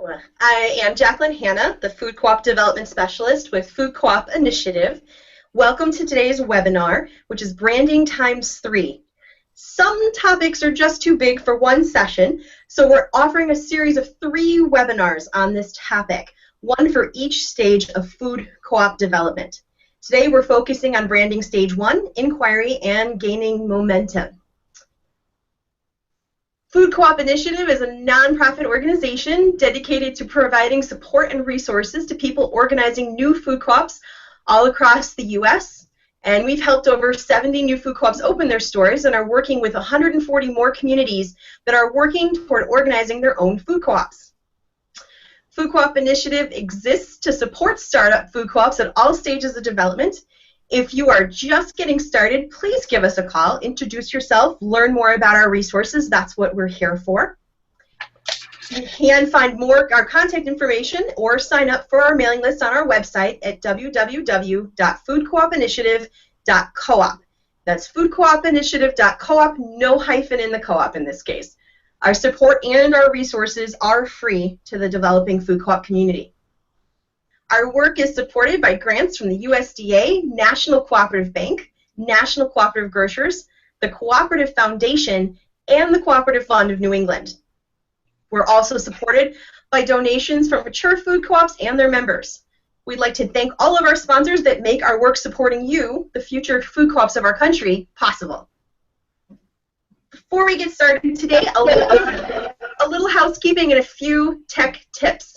I am Jacqueline Hanna, the Food Co-op Development Specialist with Food Co-op Initiative. Welcome to today's webinar, which is Branding Times 3. Some topics are just too big for one session, so we're offering a series of 3 webinars on this topic, one for each stage of food co-op development. Today we're focusing on branding stage 1, inquiry, and gaining momentum. Food Co-op Initiative is a nonprofit organization dedicated to providing support and resources to people organizing new food co-ops all across the U.S. And we've helped over 70 new food co-ops open their stores and are working with 140 more communities that are working toward organizing their own food co-ops. Food Co-op Initiative exists to support startup food co-ops at all stages of development. If you are just getting started, please give us a call, introduce yourself, learn more about our resources. That's what we're here for. You can find more our contact information or sign up for our mailing list on our website at www.foodcoopinitiative.coop. That's foodcoopinitiative.coop, no hyphen in the co-op in this case. Our support and our resources are free to the developing food co-op community. Our work is supported by grants from the USDA, National Cooperative Bank, National Cooperative Grocers, the Cooperative Foundation, and the Cooperative Fund of New England. We're also supported by donations from mature food co-ops and their members. We'd like to thank all of our sponsors that make our work supporting you, the future food co-ops of our country, possible. Before we get started today, a little housekeeping and a few tech tips.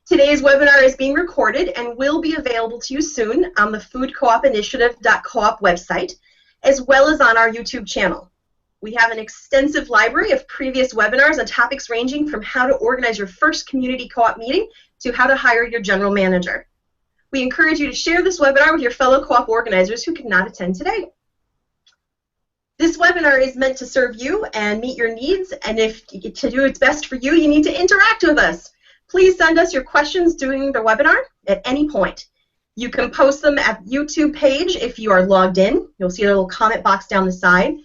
Today's webinar is being recorded and will be available to you soon on the foodcoopinitiative.coop website, as well as on our YouTube channel. We have an extensive library of previous webinars on topics ranging from how to organize your first community co-op meeting to how to hire your general manager. We encourage you to share this webinar with your fellow co-op organizers who could not attend today. This webinar is meant to serve you and meet your needs, and if to do its best for you, you need to interact with us. Please send us your questions during the webinar at any point. You can post them at the YouTube page if you are logged in. You'll see a little comment box down the side.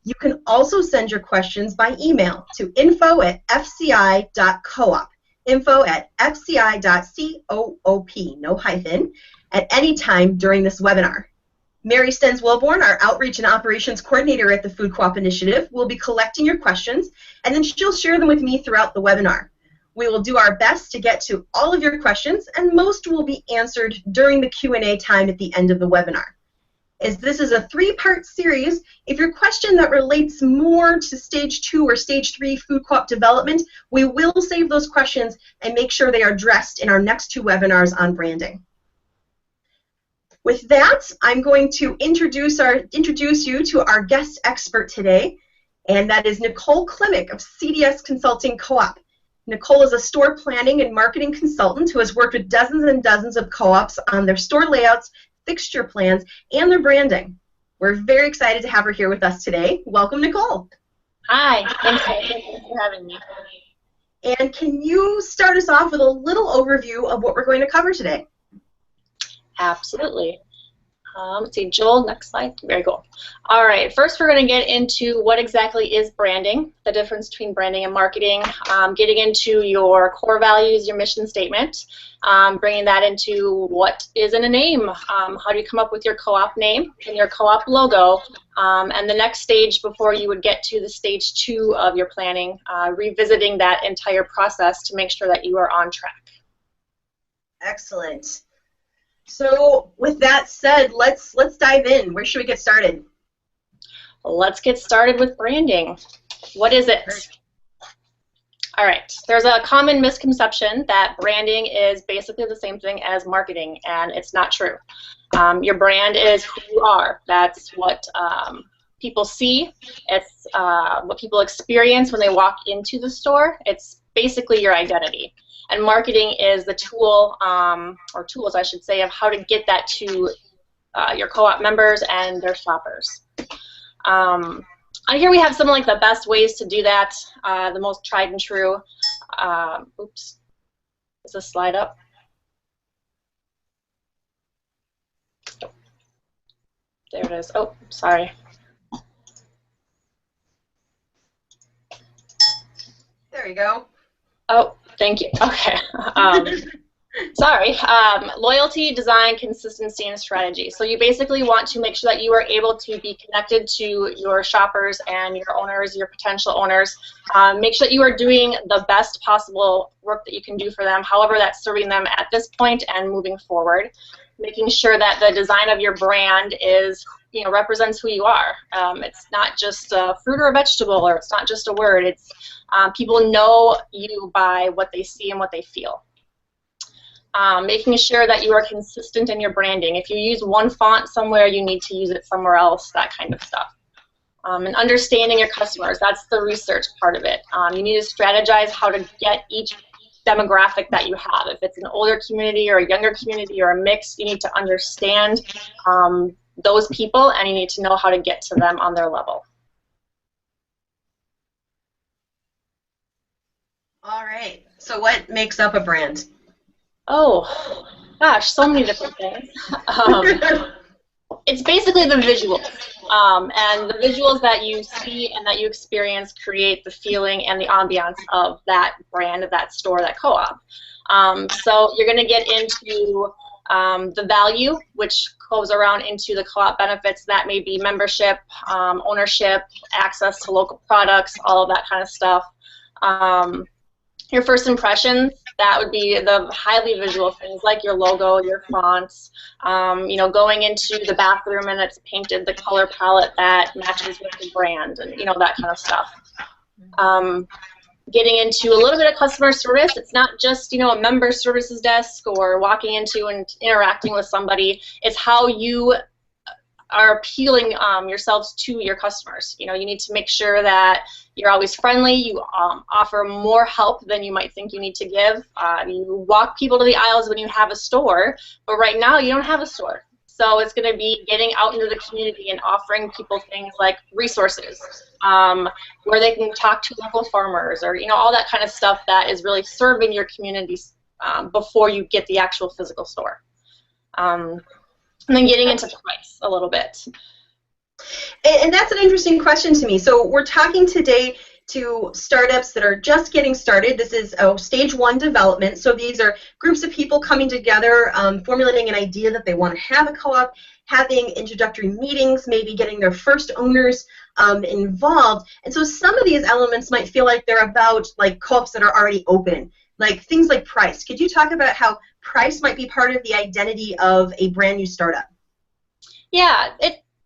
You can also send your questions by email to info@fci.coop, info@fci.coop, no hyphen, at any time during this webinar. Mary Stens-Wilborn, our Outreach and Operations Coordinator at the Food Co-op Initiative, will be collecting your questions, and then she'll share them with me throughout the webinar. We will do our best to get to all of your questions, and most will be answered during the Q&A time at the end of the webinar. As this is a 3-part series, if your question that relates more to Stage 2 or Stage 3 food co-op development, we will save those questions and make sure they are addressed in our next 2 webinars on branding. With that, I'm going to introduce you to our guest expert today, and that is Nicole Klimek of CDS Consulting Co-op. Nicole is a store planning and marketing consultant who has worked with dozens and dozens of co-ops on their store layouts, fixture plans, and their branding. We're very excited to have her here with us today. Welcome, Nicole. Hi, thanks for having me. And can you start us off with a little overview of what we're going to cover today? Absolutely. Let's see, Joel, next slide. Very cool. All right, first we're going to get into what exactly is branding, the difference between branding and marketing, getting into your core values, your mission statement, bringing that into what is in a name, how do you come up with your co-op name and your co-op logo, and the next stage before you would get to the stage 2 of your planning, revisiting that entire process to make sure that you are on track. Excellent. So with that said, let's dive in. Where should we get started? Let's get started with branding. What is it? All right, there's a common misconception that branding is basically the same thing as marketing, and it's not true. Your brand is who you are. That's what people see. It's what people experience when they walk into the store. It's basically your identity. And marketing is the tool, or tools I should say, of how to get that to your co-op members and their shoppers. On here we have some like the best ways to do that, the most tried and true. Oops, is this slide up? There it is. Oh, sorry. There you go. Oh, Thank you. Okay. Sorry. Loyalty, design, consistency, and strategy. So you basically want to make sure that you are able to be connected to your shoppers and your owners, your potential owners. Make sure that you are doing the best possible work that you can do for them, however that's serving them at this point and moving forward. Making sure that the design of your brand is, represents who you are. It's not just a fruit or a vegetable, or it's not just a word. It's people know you by what they see and what they feel. Making sure that you are consistent in your branding. If you use one font somewhere, you need to use it somewhere else, that kind of stuff. And understanding your customers, that's the research part of it. You need to strategize how to get each demographic that you have. If it's an older community or a younger community or a mix, you need to understand those people, and you need to know how to get to them on their level. All right. So what makes up a brand? Oh, gosh, so many different things. It's basically the visuals. And the visuals that you see and that you experience create the feeling and the ambiance of that brand, of that store, that co-op. So you're going to get into the value, which goes around into the co-op benefits. That may be membership, ownership, access to local products, all of that kind of stuff. Your first impressions, that would be the highly visual things like your logo, your fonts, going into the bathroom and it's painted the color palette that matches with the brand, and that kind of stuff. Getting into a little bit of customer service, it's not just a member services desk or walking into and interacting with somebody. It's how you are appealing yourselves to your customers. You need to make sure that you're always friendly. You offer more help than you might think you need to give. You walk people to the aisles when you have a store, but right now you don't have a store. So it's going to be getting out into the community and offering people things like resources, where they can talk to local farmers, or all that kind of stuff that is really serving your communities before you get the actual physical store. And then getting into price a little bit. And that's an interesting question to me. So we're talking today to startups that are just getting started. This is stage 1 development. So these are groups of people coming together, formulating an idea that they want to have a co-op, having introductory meetings, maybe getting their first owners involved. And so some of these elements might feel like they're about like co-ops that are already open, like things like price. Could you talk about how price might be part of the identity of a brand new startup? Yeah,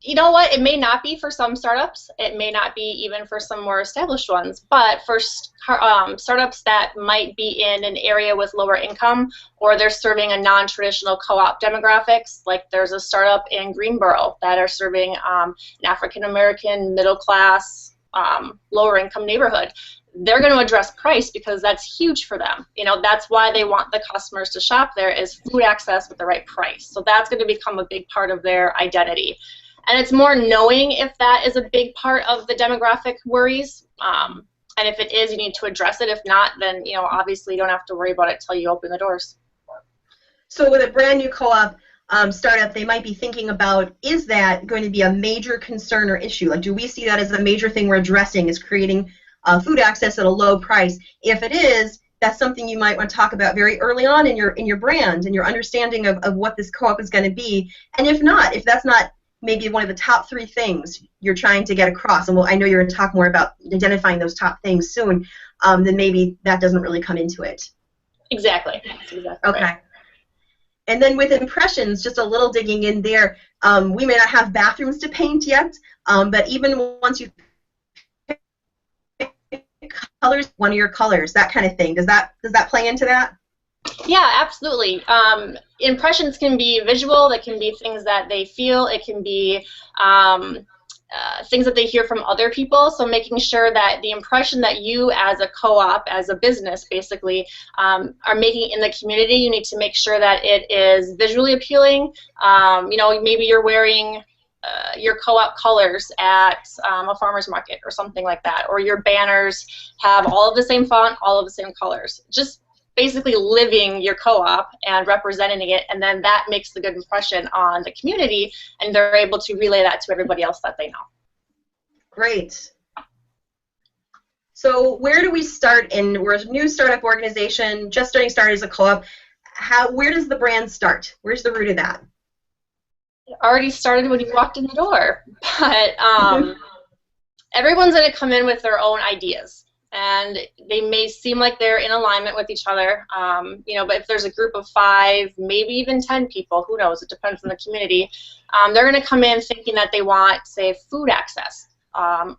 you know what? It may not be for some startups. It may not be even for some more established ones. But for startups that might be in an area with lower income, or they're serving a non-traditional co-op demographics, like there's a startup in Greenboro that are serving an African-American, middle-class, lower-income neighborhood. They're going to address price because that's huge for them. That's why they want the customers to shop there, is food access with the right price. So that's going to become a big part of their identity. And it's more knowing if that is a big part of the demographic worries. And if it is, you need to address it. If not, then obviously you don't have to worry about it till you open the doors. So with a brand new co-op startup, they might be thinking about, is that going to be a major concern or issue? Like, do we see that as a major thing we're addressing, is creating food access at a low price? If it is, that's something you might want to talk about very early on in your brand and your understanding of what this co-op is going to be. And if not, if that's not maybe one of the top 3 things you're trying to get across, and I know you're going to talk more about identifying those top things soon, then maybe that doesn't really come into it. Exactly. That's exactly okay. Right. And then with impressions, just a little digging in there, we may not have bathrooms to paint yet, but even once you colors, one of your colors, that kind of thing, does that play into that? Yeah, absolutely. Impressions can be visual. That can be things that they feel. It can be things that they hear from other people. So making sure that the impression that you as a co-op, as a business basically, are making in the community, you need to make sure that it is visually appealing. Maybe you're wearing your co-op colors at a farmer's market or something like that, or your banners have all of the same font, all of the same colors. Just basically living your co-op and representing it, and then that makes the good impression on the community, and they're able to relay that to everybody else that they know. Great. So where do we start? We're a new startup organization, just started as a co-op. Where does the brand start? Where's the root of that? It already started when you walked in the door, but everyone's going to come in with their own ideas. And they may seem like they're in alignment with each other, you know, but if there's a group of 5, maybe even 10 people, who knows, it depends on the community, they're going to come in thinking that they want, say, food access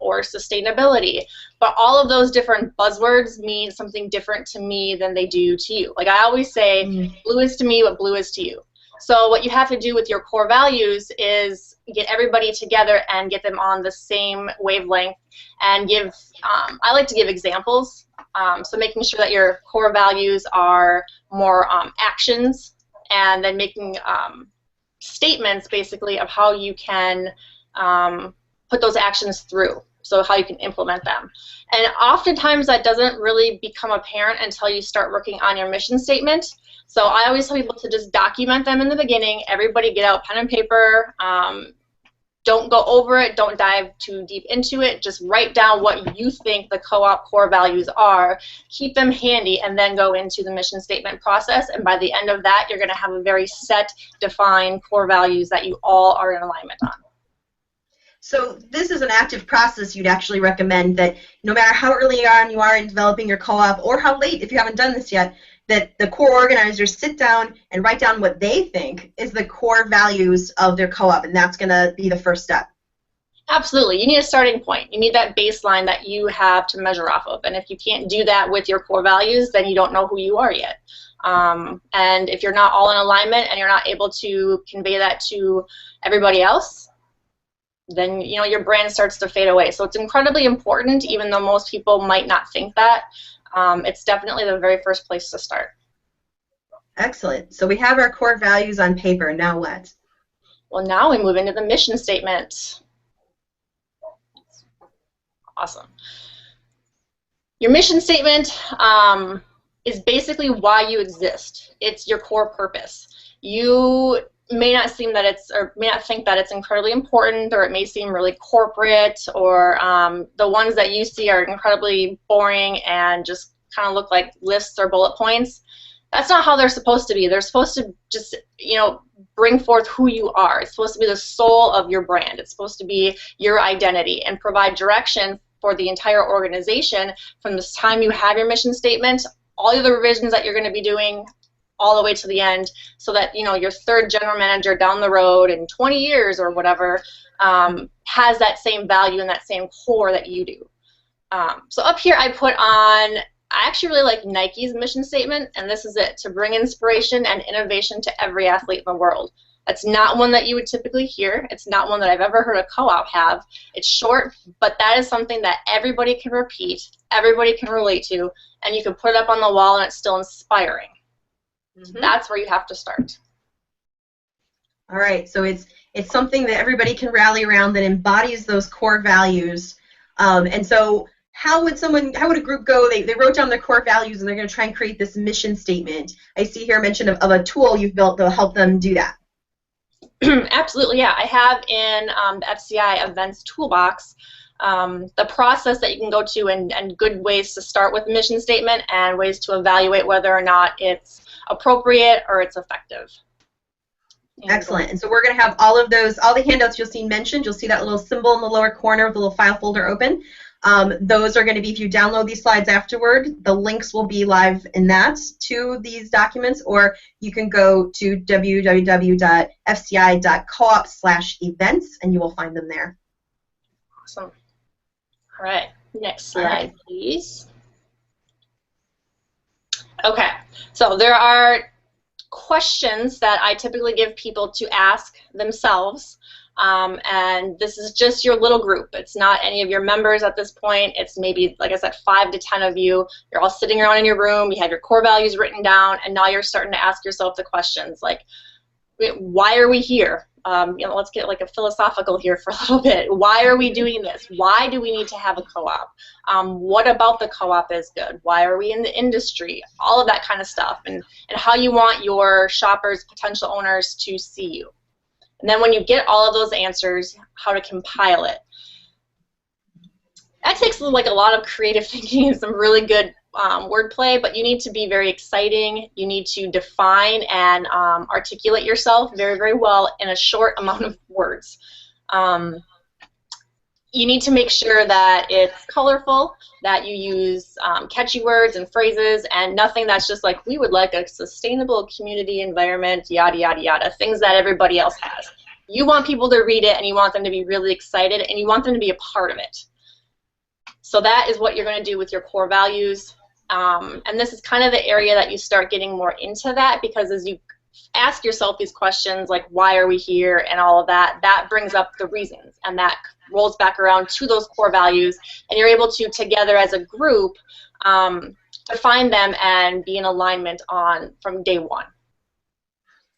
or sustainability. But all of those different buzzwords mean something different to me than they do to you. Like I always say, blue is to me what blue is to you. So what you have to do with your core values is get everybody together and get them on the same wavelength and give, I like to give examples. So making sure that your core values are more actions, and then making statements basically of how you can put those actions through. So how you can implement them. And oftentimes that doesn't really become apparent until you start working on your mission statement. So I always tell people to just document them in the beginning. Everybody get out pen and paper. Don't go over it. Don't dive too deep into it. Just write down what you think the co-op core values are. Keep them handy, and then go into the mission statement process. And by the end of that, you're going to have a very set, defined core values that you all are in alignment on. So this is an active process. You'd actually recommend that no matter how early on you are in developing your co-op, or how late if you haven't done this yet, that the core organizers sit down and write down what they think is the core values of their co-op, and that's going to be the first step. Absolutely. You need a starting point. You need that baseline that you have to measure off of. And if you can't do that with your core values, then you don't know who you are yet. And if you're not all in alignment and you're not able to convey that to everybody else, then you know your brand starts to fade away. So it's incredibly important, even though most people might not think that. It's definitely the very first place to start. Excellent. So we have our core values on paper. Now what? Well, now we move into the mission statement. Awesome. Your mission statement is basically why you exist. It's your core purpose. You may not think that it's incredibly important, or it may seem really corporate, or the ones that you see are incredibly boring and just kind of look like lists or bullet points. That's not how they're supposed to be. They're supposed to just, you know, bring forth who you are. It's supposed to be the soul of your brand. It's supposed to be your identity and provide direction for the entire organization from the time you have your mission statement, all of the revisions that you're going to be doing, all the way to the end, so that you know your third general manager down the road in 20 years or whatever has that same value and that same core that you do. So up here I put on, I actually really like Nike's mission statement, and this is it: to bring inspiration and innovation to every athlete in the world. That's not one that you would typically hear. It's not one that I've ever heard a co-op have. It's short, but that is something that everybody can repeat, everybody can relate to, and you can put it up on the wall and it's still inspiring. Mm-hmm. That's where you have to start. All right, so it's something that everybody can rally around that embodies those core values. And so how would a group go? They wrote down their core values and they're going to try and create this mission statement. I see here a mention of a tool you've built that will help them do that. Absolutely, yeah. I have in the FCI Events Toolbox the process that you can go to and good ways to start with a mission statement and ways to evaluate whether or not it's appropriate or it's effective. Excellent. And so we're going to have all of those, all the handouts you'll see mentioned. You'll see that little symbol in the lower corner with the little file folder open. Those are going to be, if you download these slides afterward, the links will be live in that to these documents, or you can go to www.fci.coop/events and you will find them there. Awesome. All right, next slide, please. Okay, so there are questions that I typically give people to ask themselves, and this is just your little group. It's not any of your members at this point. It's maybe, like I said, 5 to 10 of you. You're all sitting around in your room, you have your core values written down, and now you're starting to ask yourself the questions like, why are we here? You know, let's get like a philosophical here for a little bit. Why are we doing this? Why do we need to have a co-op? What about the co-op is good? Why are we in the industry? All of that kind of stuff, and how you want your shoppers, potential owners to see you. And then when you get all of those answers, how to compile it. That takes like a lot of creative thinking and some really good wordplay, but you need to be very exciting. You need to define and articulate yourself very, very well in a short amount of words. You need to make sure that it's colorful, that you use catchy words and phrases, and nothing that's just like, we would like a sustainable community environment, yada, yada, yada, things that everybody else has. You want people to read it, and you want them to be really excited, and you want them to be a part of it. So that is what you're going to do with your core values. And this is kind of the area that you start getting more into that, because as you ask yourself these questions like, why are we here, and all of that, that brings up the reasons, and that rolls back around to those core values, and you're able to, together as a group, define them and be in alignment on from day one.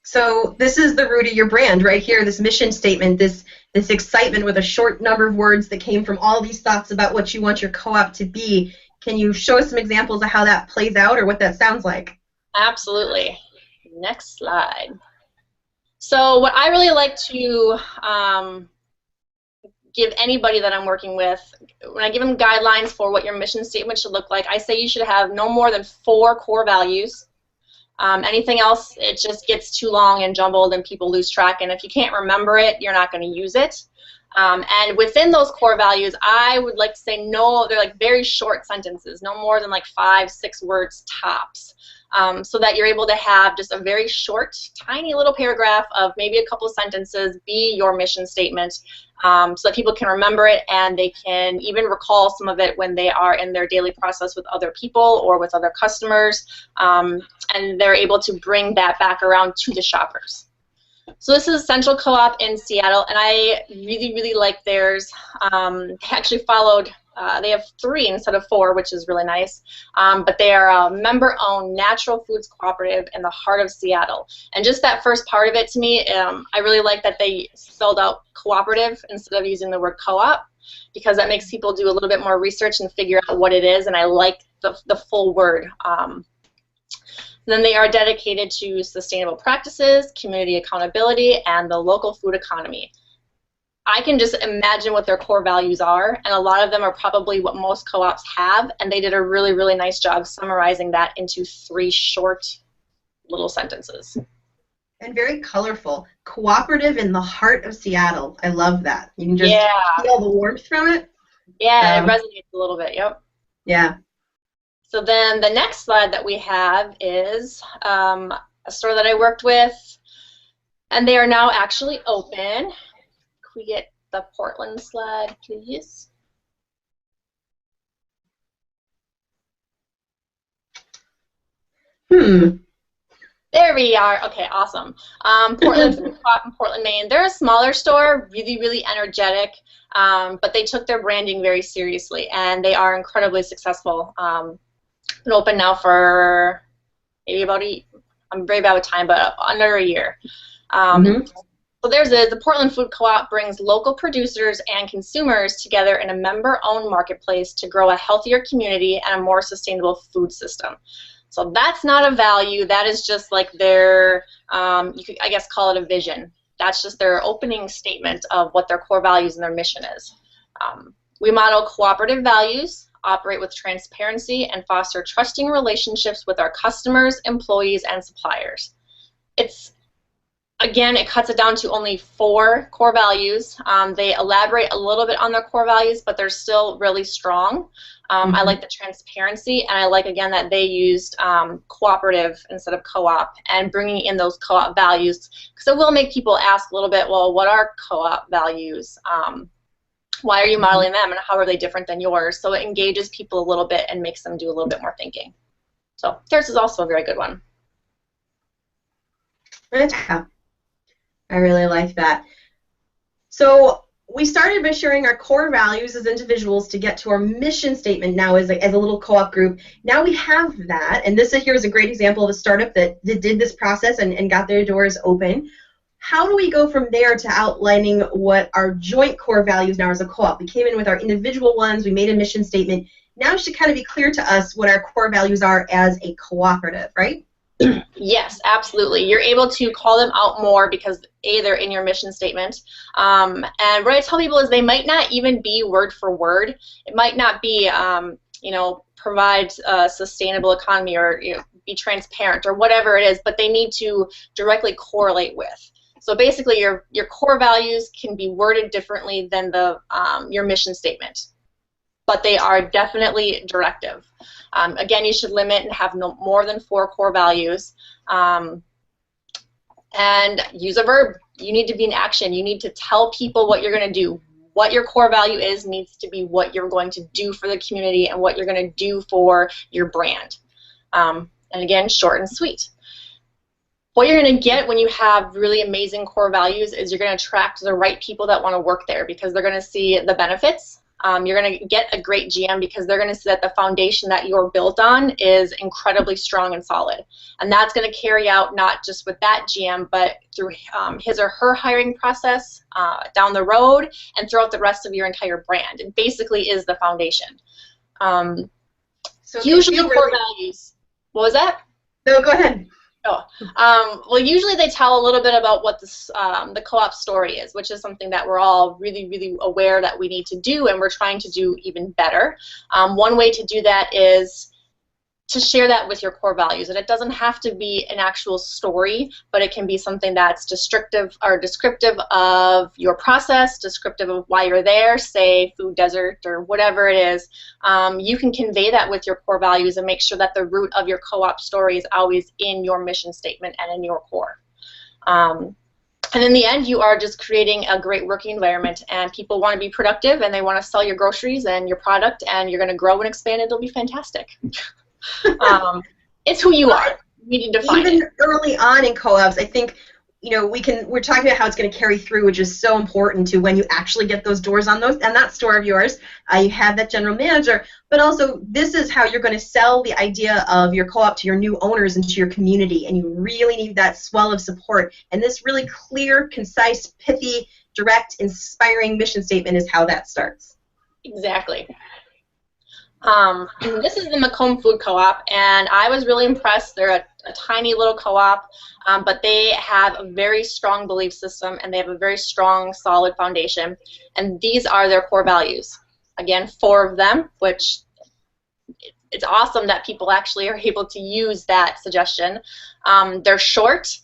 So this is the root of your brand right here, this mission statement, this excitement with a short number of words that came from all these thoughts about what you want your co-op to be. Can you show us some examples of how that plays out or what that sounds like? Absolutely. Next slide. So what I really like to give anybody that I'm working with, when I give them guidelines for what your mission statement should look like, I say you should have no more than 4 core values. Anything else, it just gets too long and jumbled and people lose track, and if you can't remember it, you're not going to use it. And within those core values, I would like to say no, they're like very short sentences, no more than like 5-6 words tops, so that you're able to have just a very short, tiny little paragraph of maybe a couple of sentences be your mission statement, so that people can remember it and they can even recall some of it when they are in their daily process with other people or with other customers, and they're able to bring that back around to the shoppers. So this is Central Co-op in Seattle, and I really, really like theirs. They actually followed, they have 3 instead of 4, which is really nice, but they are a member-owned natural foods cooperative in the heart of Seattle. And just that first part of it, to me, I really like that they spelled out cooperative instead of using the word co-op, because that makes people do a little bit more research and figure out what it is, and I like the full word. Then they are dedicated to sustainable practices, community accountability, and the local food economy. I can just imagine what their core values are, and a lot of them are probably what most co-ops have, and they did a really, really nice job summarizing that into 3 short little sentences. And very colorful. Cooperative in the heart of Seattle. I love that. You can just feel the warmth from it. Yeah, it resonates a little bit, yep. Yeah. So then the next slide that we have is a store that I worked with, and they are now actually open. Can we get the Portland slide, please? There we are. Okay, awesome. Portland Food Co-op in Portland, Maine. They're a smaller store, really, really energetic, but they took their branding very seriously, and they are incredibly successful. Been open now for maybe about I'm very bad with time, but under a year. So the Portland Food Co-op brings local producers and consumers together in a member-owned marketplace to grow a healthier community and a more sustainable food system. So that's not a value. That is just like their, you could, I guess, call it a vision. That's just their opening statement of what their core values and their mission is. We model cooperative values, operate with transparency, and foster trusting relationships with our customers, employees, and suppliers. Again, it cuts it down to only 4 core values. They elaborate a little bit on their core values, but they're still really strong. I like the transparency, and I like, again, that they used cooperative instead of co-op, and bringing in those co-op values, because it will make people ask a little bit, well, what are co-op values? Why are you modeling them, and how are they different than yours? So it engages people a little bit and makes them do a little bit more thinking. So theirs is also a very good one. Yeah. I really like that. So we started by sharing our core values as individuals to get to our mission statement now as a little co-op group. Now we have that, and this here is a great example of a startup that did this process and got their doors open. How do we go from there to outlining what our joint core values now as a co-op? We came in with our individual ones, we made a mission statement. Now it should kind of be clear to us what our core values are as a cooperative, right? Yes, absolutely. You're able to call them out more because A, they're in your mission statement. And what I tell people is they might not even be word for word. It might not be, you know, provide a sustainable economy or, you know, be transparent or whatever it is, but they need to directly correlate with. So basically, your core values can be worded differently than the your mission statement, but they are definitely directive. Again, you should limit and have no more than 4 core values, and use a verb. You need to be in action. You need to tell people what you're going to do. What your core value is needs to be what you're going to do for the community and what you're going to do for your brand. And again, short and sweet. What you're going to get when you have really amazing core values is you're going to attract the right people that want to work there because they're going to see the benefits. You're going to get a great GM because they're going to see that the foundation that you're built on is incredibly strong and solid. And that's going to carry out not just with that GM, but through his or her hiring process down the road and throughout the rest of your entire brand. It basically is the foundation. So usually core values. What was that? No, go ahead. Oh, well, usually they tell a little bit about what this, the co-op story is, which is something that we're all really, really aware that we need to do, and we're trying to do even better. One way to do that is to share that with your core values, and it doesn't have to be an actual story, but it can be something that's descriptive of your process, descriptive of why you're there, say food desert or whatever it is. You can convey that with your core values and make sure that the root of your co-op story is always in your mission statement and in your core. And in the end, you are just creating a great working environment, and people want to be productive, and they want to sell your groceries and your product, and you're going to grow and expand. It'll be fantastic. It's who you are. You need to define it. Even early on in co-ops, I think, you know, we're talking about how it's going to carry through, which is so important to when you actually get those doors on those and that store of yours. You have that general manager, but also this is how you're going to sell the idea of your co-op to your new owners and to your community, and you really need that swell of support. And this really clear, concise, pithy, direct, inspiring mission statement is how that starts. Exactly. This is the Macomb Food Co-op, and I was really impressed. They're a tiny little co-op, but they have a very strong belief system, and they have a very strong, solid foundation, and these are their core values. Again, 4 of them, which it's awesome that people actually are able to use that suggestion. They're short,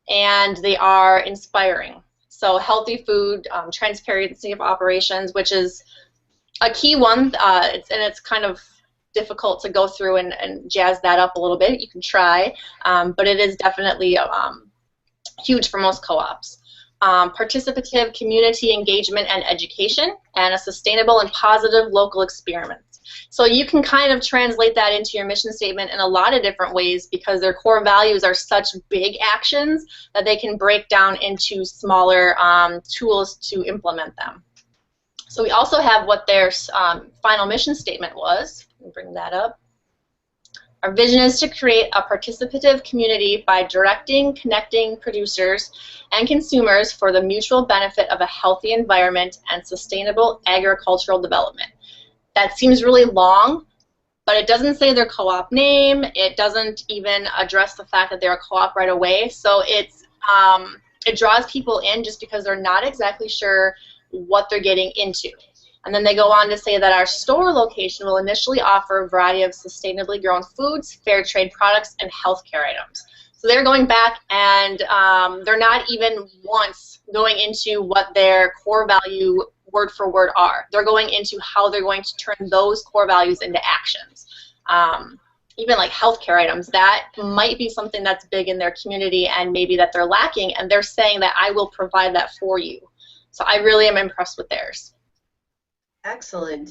and they are inspiring. So healthy food, transparency of operations, which is a key one, it's kind of difficult to go through and jazz that up a little bit. You can try, but it is definitely huge for most co-ops. Participative community engagement and education, and a sustainable and positive local experiment. So you can kind of translate that into your mission statement in a lot of different ways because their core values are such big actions that they can break down into smaller tools to implement them. So we also have what their final mission statement was. Let me bring that up. Our vision is to create a participative community by directing, connecting producers and consumers for the mutual benefit of a healthy environment and sustainable agricultural development. That seems really long, but it doesn't say their co-op name. It doesn't even address the fact that they're a co-op right away. So it draws people in just because they're not exactly sure what they're getting into. And then they go on to say that our store location will initially offer a variety of sustainably grown foods, fair trade products, and healthcare items. So they're going back and they're not even once going into what their core value word for word are. They're going into how they're going to turn those core values into actions. Even like healthcare items, that might be something that's big in their community and maybe that they're lacking, and they're saying that I will provide that for you. So I really am impressed with theirs. Excellent.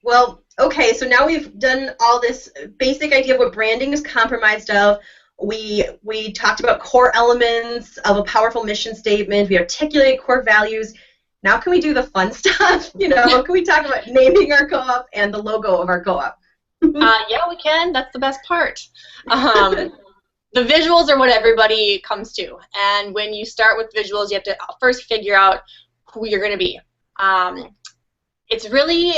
Well, okay, so now we've done all this basic idea of what branding is comprised of. We talked about core elements of a powerful mission statement. We articulated core values. Now can we do the fun stuff? You know, can we talk about naming our co-op and the logo of our co-op? Yeah, we can. That's the best part. The visuals are what everybody comes to, and when you start with visuals, you have to first figure out who you're going to be. It's really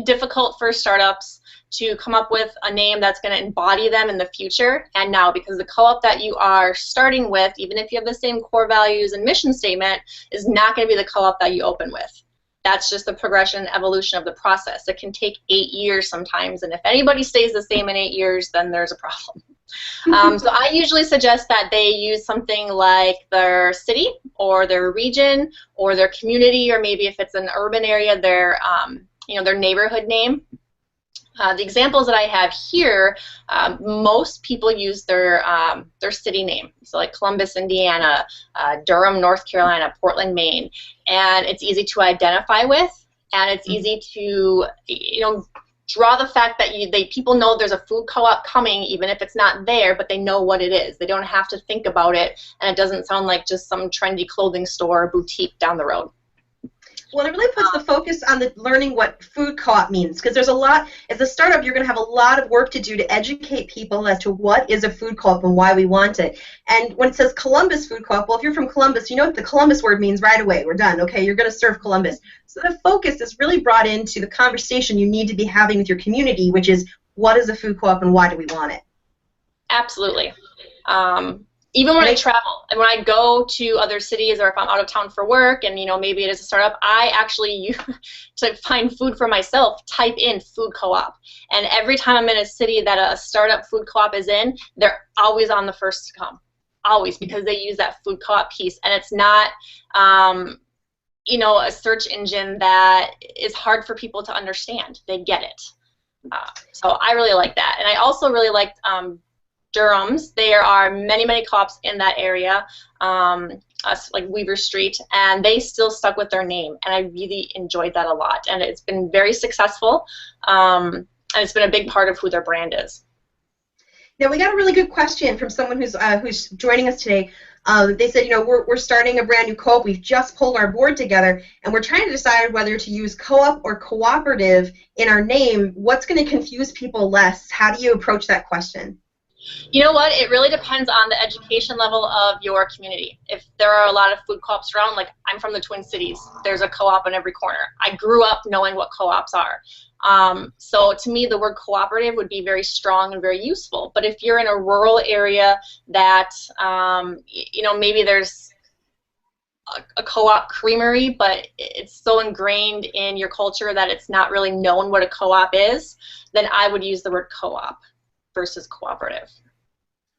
difficult for startups to come up with a name that's going to embody them in the future and now, because the co-op that you are starting with, even if you have the same core values and mission statement, is not going to be the co-op that you open with. That's just the progression and evolution of the process. It can take 8 years sometimes, and if anybody stays the same in 8 years, then there's a problem. So I usually suggest that they use something like their city or their region or their community, or maybe if it's an urban area, their their neighborhood name. The examples that I have here, most people use their city name. So like Columbus, Indiana, Durham, North Carolina, Portland, Maine, and it's easy to identify with, and it's easy to draw the fact that people know there's a food co-op coming, even if it's not there, but they know what it is. They don't have to think about it, and it doesn't sound like just some trendy clothing store or boutique down the road. Well, it really puts the focus on the learning what food co-op means, because there's a lot, as a startup, you're going to have a lot of work to do to educate people as to what is a food co-op and why we want it. And when it says Columbus Food Co-op, well, if you're from Columbus, you know what the Columbus word means right away. We're done, okay? You're going to serve Columbus. So the focus is really brought into the conversation you need to be having with your community, which is what is a food co-op and why do we want it? Absolutely. Even when I travel, and when I go to other cities, or if I'm out of town for work, and maybe it is a startup, I actually to find food for myself, type in food co-op. And every time I'm in a city that a startup food co-op is in, they're always on the first to come, always, because they use that food co-op piece, and it's not a search engine that is hard for people to understand. They get it. So I really like that, and I also really liked Durham's. There are many, many co-ops in that area, like Weaver Street, and they still stuck with their name, and I really enjoyed that a lot, and it's been very successful, and it's been a big part of who their brand is. Now, we got a really good question from someone who's joining us today. They said, we're starting a brand new co-op. We've just pulled our board together, and we're trying to decide whether to use co-op or cooperative in our name. What's going to confuse people less? How do you approach that question? You know what? It really depends on the education level of your community. If there are a lot of food co-ops around, like I'm from the Twin Cities, there's a co-op in every corner. I grew up knowing what co-ops are. So to me, the word cooperative would be very strong and very useful. But if you're in a rural area that, maybe there's a co-op creamery, but it's so ingrained in your culture that it's not really known what a co-op is, then I would use the word co-op versus cooperative.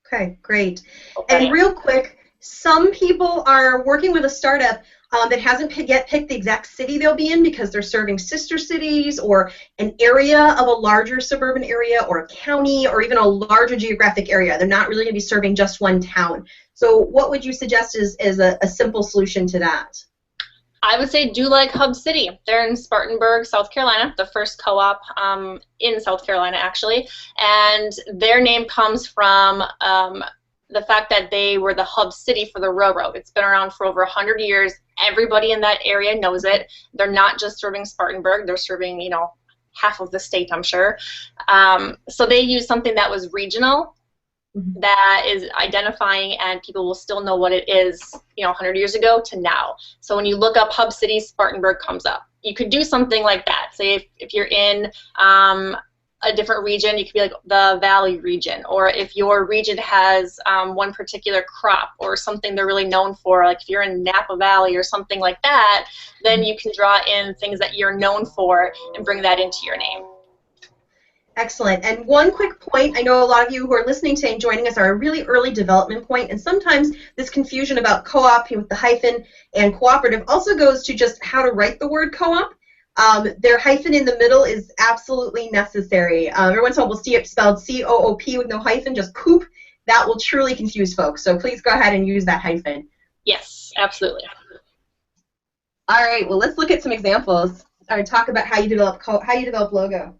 Okay, great. Okay. And real quick, some people are working with a startup that hasn't yet picked the exact city they'll be in because they're serving sister cities or an area of a larger suburban area or a county or even a larger geographic area. They're not really going to be serving just one town. So what would you suggest is a simple solution to that? I would say do like Hub City. They're in Spartanburg, South Carolina, the first co-op in South Carolina, actually. And their name comes from the fact that they were the hub city for the railroad. It's been around for over 100 years. Everybody in that area knows it. They're not just serving Spartanburg. They're serving, half of the state, I'm sure. So they used something that was regional, that is identifying, and people will still know what it is, 100 years ago to now. So when you look up Hub City, Spartanburg comes up. You could do something like that. Say if you're in a different region, you could be like the Valley region, or if your region has one particular crop or something they're really known for, like if you're in Napa Valley or something like that, then you can draw in things that you're known for and bring that into your name. Excellent. And one quick point, I know a lot of you who are listening today and joining us are a really early development point, and sometimes this confusion about co-op with the hyphen and cooperative also goes to just how to write the word co-op. Their hyphen in the middle is absolutely necessary. Every once in a while we'll see it spelled C-O-O-P with no hyphen, just coop. That will truly confuse folks, so please go ahead and use that hyphen. Yes, absolutely. All right, well, let's look at some examples. Talk about how you develop logo.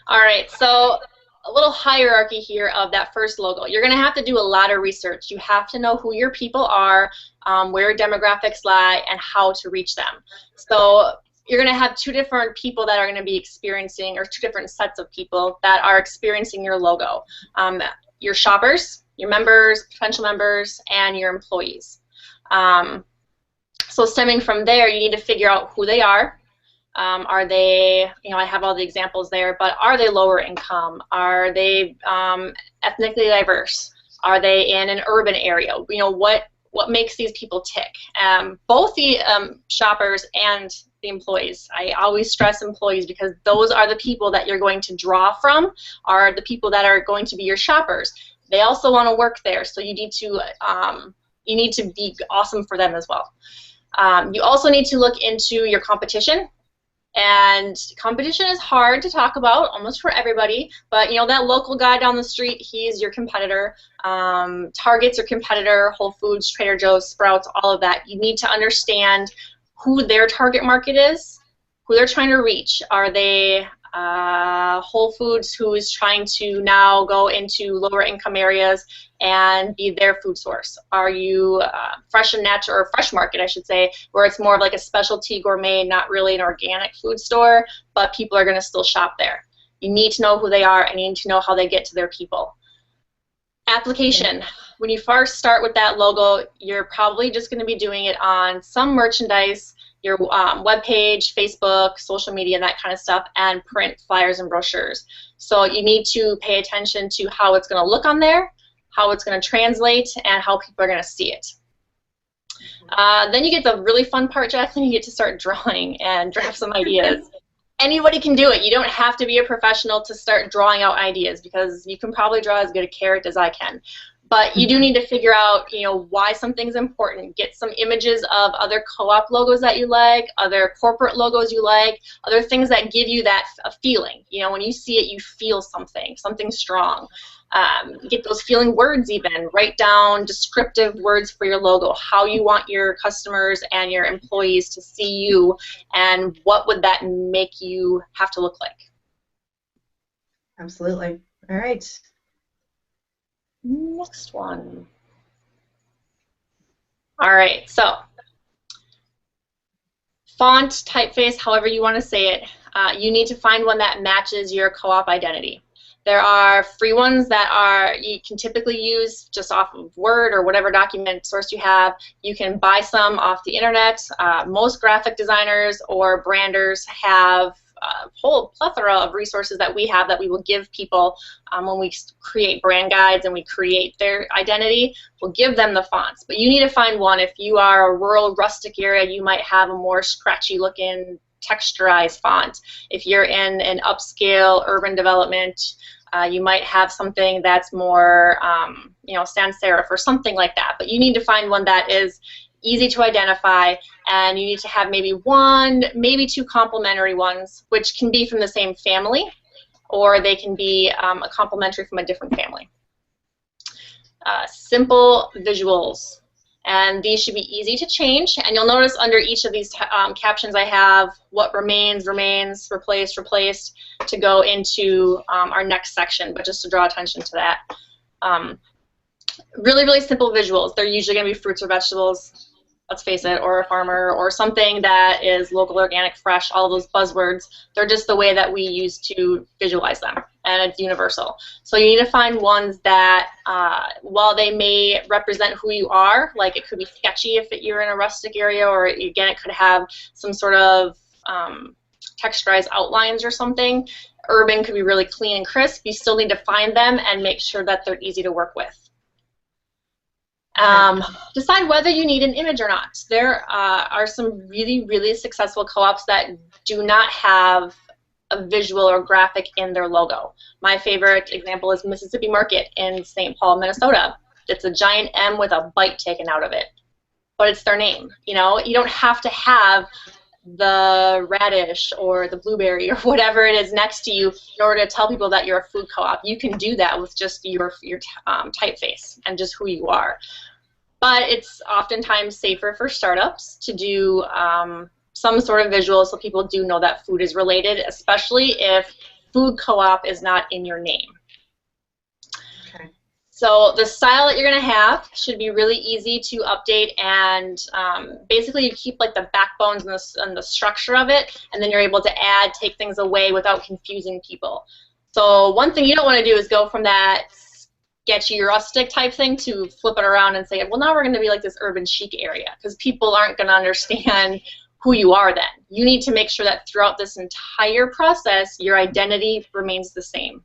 All right, so a little hierarchy here of that first logo. You're going to have to do a lot of research. You have to know who your people are, where demographics lie, and how to reach them. So you're going to have two different people that are going to be experiencing, or two different sets of people that are experiencing your logo. Your shoppers, your members, potential members, and your employees. So stemming from there, you need to figure out who they are. Are they, I have all the examples there, but are they lower income? Are they ethnically diverse? Are they in an urban area? What makes these people tick? Both the shoppers and the employees. I always stress employees because those are the people that you're going to draw from, are the people that are going to be your shoppers. They also want to work there, so you need to be awesome for them as well. You also need to look into your competition. And competition is hard to talk about almost for everybody, but that local guy down the street, he's your competitor. Target's your competitor, Whole Foods, Trader Joe's, Sprouts, all of that. You need to understand who their target market is, who they're trying to reach. Are they Whole Foods, who is trying to now go into lower income areas and be their food source? Are you Fresh and Natural, or Fresh Market, I should say, where it's more of like a specialty gourmet, not really an organic food store, but people are going to still shop there? You need to know who they are, and you need to know how they get to their people. Application. When you first start with that logo, you're probably just going to be doing it on some merchandise, your webpage, Facebook, social media, and that kind of stuff, and print flyers and brochures. So you need to pay attention to how it's going to look on there, how it's going to translate, and how people are going to see it. Then you get the really fun part, Jacqueline. You get to start drawing and draft some ideas. Anybody can do it. You don't have to be a professional to start drawing out ideas, because you can probably draw as good a carrot as I can. But you do need to figure out, why something's important. Get some images of other co-op logos that you like, other corporate logos you like, other things that give you that feeling. When you see it, you feel something strong. Get those feeling words even. Write down descriptive words for your logo, how you want your customers and your employees to see you, and what would that make you have to look like. Absolutely. All right. Next one. All right, so font, typeface, however you want to say it, you need to find one that matches your co-op identity. There are free ones that you can typically use just off of Word or whatever document source you have. You can buy some off the internet. Most graphic designers or branders have a whole plethora of resources that we have that we will give people when we create brand guides and we create their identity. We'll give them the fonts, but you need to find one. If you are a rural, rustic area, you might have a more scratchy looking texturized font. If you're in an upscale urban development, you might have something that's more, sans serif or something like that. But you need to find one that is easy to identify, and you need to have maybe one, maybe two complementary ones, which can be from the same family, or they can be a complementary from a different family. Simple visuals. And these should be easy to change. And you'll notice under each of these captions I have what remains, remains, replaced, replaced, to go into our next section, but just to draw attention to that. Really, really simple visuals. They're usually going to be fruits or vegetables, let's face it, or a farmer, or something that is local, organic, fresh, all those buzzwords. They're just the way that we use to visualize them, and it's universal. So you need to find ones that, while they may represent who you are, like it could be sketchy if you're in a rustic area, or again, it could have some sort of texturized outlines or something. Urban could be really clean and crisp. You still need to find them and make sure that they're easy to work with. Decide whether you need an image or not. There are some really, really successful co-ops that do not have a visual or graphic in their logo. My favorite example is Mississippi Market in St. Paul, Minnesota. It's a giant M with a bite taken out of it, but it's their name. You don't have to have the radish or the blueberry or whatever it is next to you in order to tell people that you're a food co-op. You can do that with just your typeface and just who you are. But it's oftentimes safer for startups to do some sort of visual so people do know that food is related, especially if food co-op is not in your name. Okay. So the style that you're going to have should be really easy to update, and basically you keep like the backbones and the structure of it, and then you're able to add, take things away without confusing people. So one thing you don't want to do is go from that sketchy rustic type thing to flip it around and say, well, now we're going to be like this urban chic area, because people aren't going to understand who you are then. You need to make sure that throughout this entire process, your identity remains the same.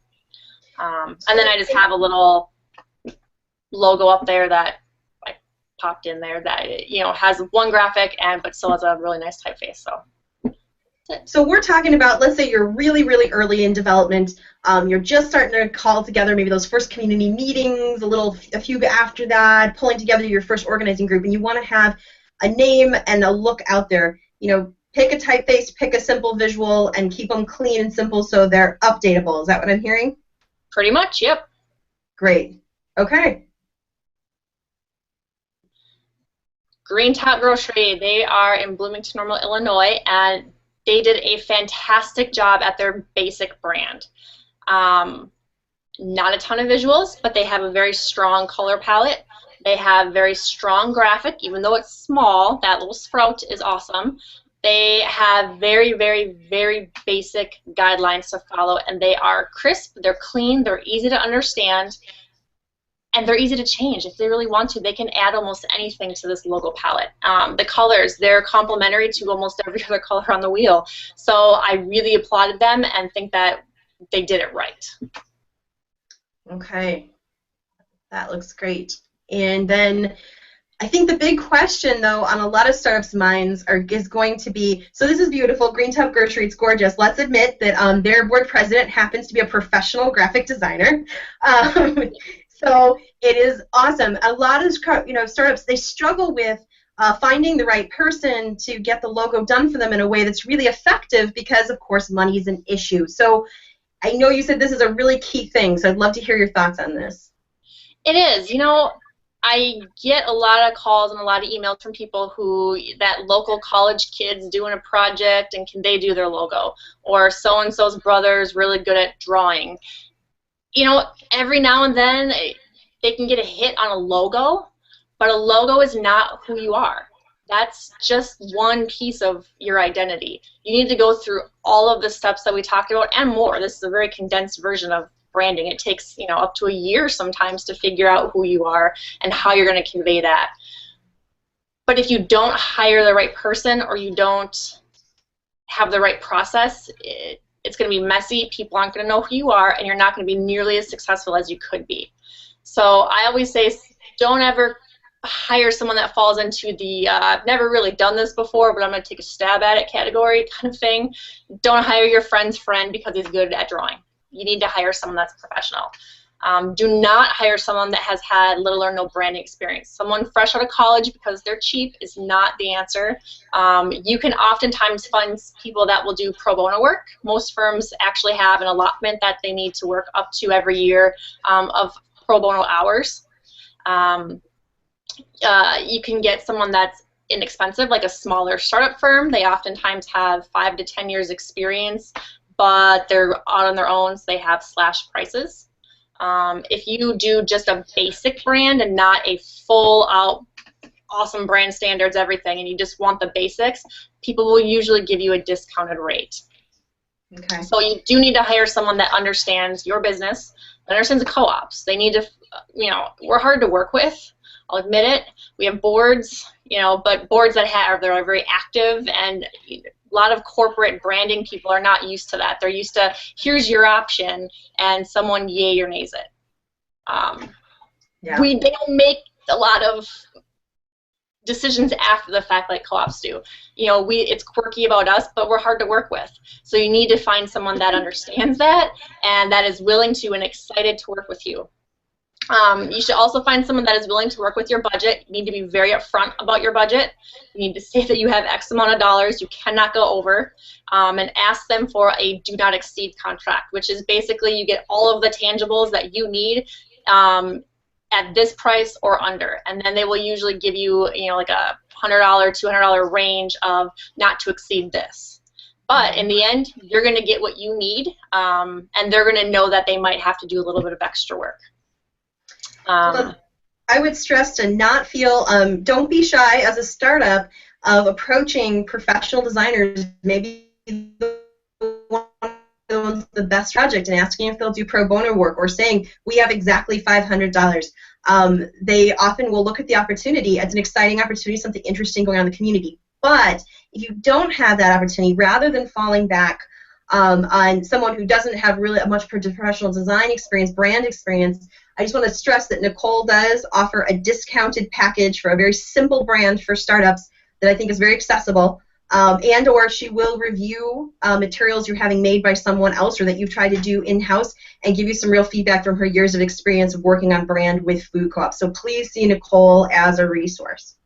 And then I just have a little logo up there that I popped in there that, you know, has one graphic but still has a really nice typeface. So we're talking about, let's say you're really, really early in development. You're just starting to call together maybe those first community meetings, a few after that, pulling together your first organizing group, and you want to have a name and a look out there. You know, pick a typeface, pick a simple visual, and keep them clean and simple so they're updatable. Is that what I'm hearing? Pretty much, yep. Great. Okay. Green Top Grocery, they are in Bloomington Normal, Illinois, and they did a fantastic job at their basic brand. Not a ton of visuals, but they have a very strong color palette. They have very strong graphic, even though it's small. That little sprout is awesome. They have very, very, very basic guidelines to follow, and they are crisp, they're clean, they're easy to understand, and they're easy to change. If they really want to, they can add almost anything to this logo palette. The colors, they're complementary to almost every other color on the wheel. So I really applauded them and think that they did it right. Okay. That looks great. And then I think the big question, though, on a lot of startups' minds is going to be, so this is beautiful, Green Top Grocery, it's gorgeous. Let's admit that their board president happens to be a professional graphic designer. So it is awesome. A lot of startups, they struggle with finding the right person to get the logo done for them in a way that's really effective because, of course, money is an issue. So I know you said this is a really key thing, so I'd love to hear your thoughts on this. It is. You know, I get a lot of calls and a lot of emails from people that local college kids doing a project and can they do their logo? Or so-and-so's brother's really good at drawing. You know, every now and then they can get a hit on a logo, but a logo is not who you are. That's just one piece of your identity. You need to go through all of the steps that we talked about and more. This is a very condensed version of branding. It takes, you know, up to a year sometimes to figure out who you are and how you're going to convey that. But if you don't hire the right person or you don't have the right process, it's going to be messy. People aren't going to know who you are, and you're not going to be nearly as successful as you could be. So I always say, don't ever hire someone that falls into the I've never really done this before, but I'm going to take a stab at it category kind of thing. Don't hire your friend's friend because he's good at drawing. You need to hire someone that's professional. Do not hire someone that has had little or no branding experience. Someone fresh out of college because they're cheap is not the answer. You can oftentimes find people that will do pro bono work. Most firms actually have an allotment that they need to work up to every year of pro bono hours. You can get someone that's inexpensive, like a smaller startup firm. They oftentimes have 5 to 10 years experience, but they're out on their own, so they have slash prices. If you do just a basic brand and not a full-out awesome brand standards, everything, and you just want the basics, people will usually give you a discounted rate. Okay. So you do need to hire someone that understands your business, that understands the co-ops. They need to, you know, we're hard to work with. I'll admit it. We have boards, you know, but boards that they're very active, and a lot of corporate branding people are not used to that. They're used to, here's your option, and someone yay or nays it. They don't make a lot of decisions after the fact like co-ops do. You know, it's quirky about us, but we're hard to work with. So you need to find someone that understands that and that is willing to and excited to work with you. You should also find someone that is willing to work with your budget. You need to be very upfront about your budget. You need to say that you have X amount of dollars, you cannot go over, and ask them for a do not exceed contract, which is basically you get all of the tangibles that you need at this price or under, and then they will usually give you, you know, like a $100, $200 range of not to exceed this. But in the end, you're going to get what you need, and they're going to know that they might have to do a little bit of extra work. Well, I would stress to not feel, don't be shy as a startup of approaching professional designers, maybe the best project, and asking if they'll do pro bono work, or saying, we have exactly $500. They often will look at the opportunity as an exciting opportunity, something interesting going on in the community. But if you don't have that opportunity, rather than falling back on someone who doesn't have really much professional design experience, brand experience, I just want to stress that Nicole does offer a discounted package for a very simple brand for startups that I think is very accessible, and or she will review materials you're having made by someone else or that you've tried to do in-house and give you some real feedback from her years of experience of working on brand with food co-ops. So please see Nicole as a resource.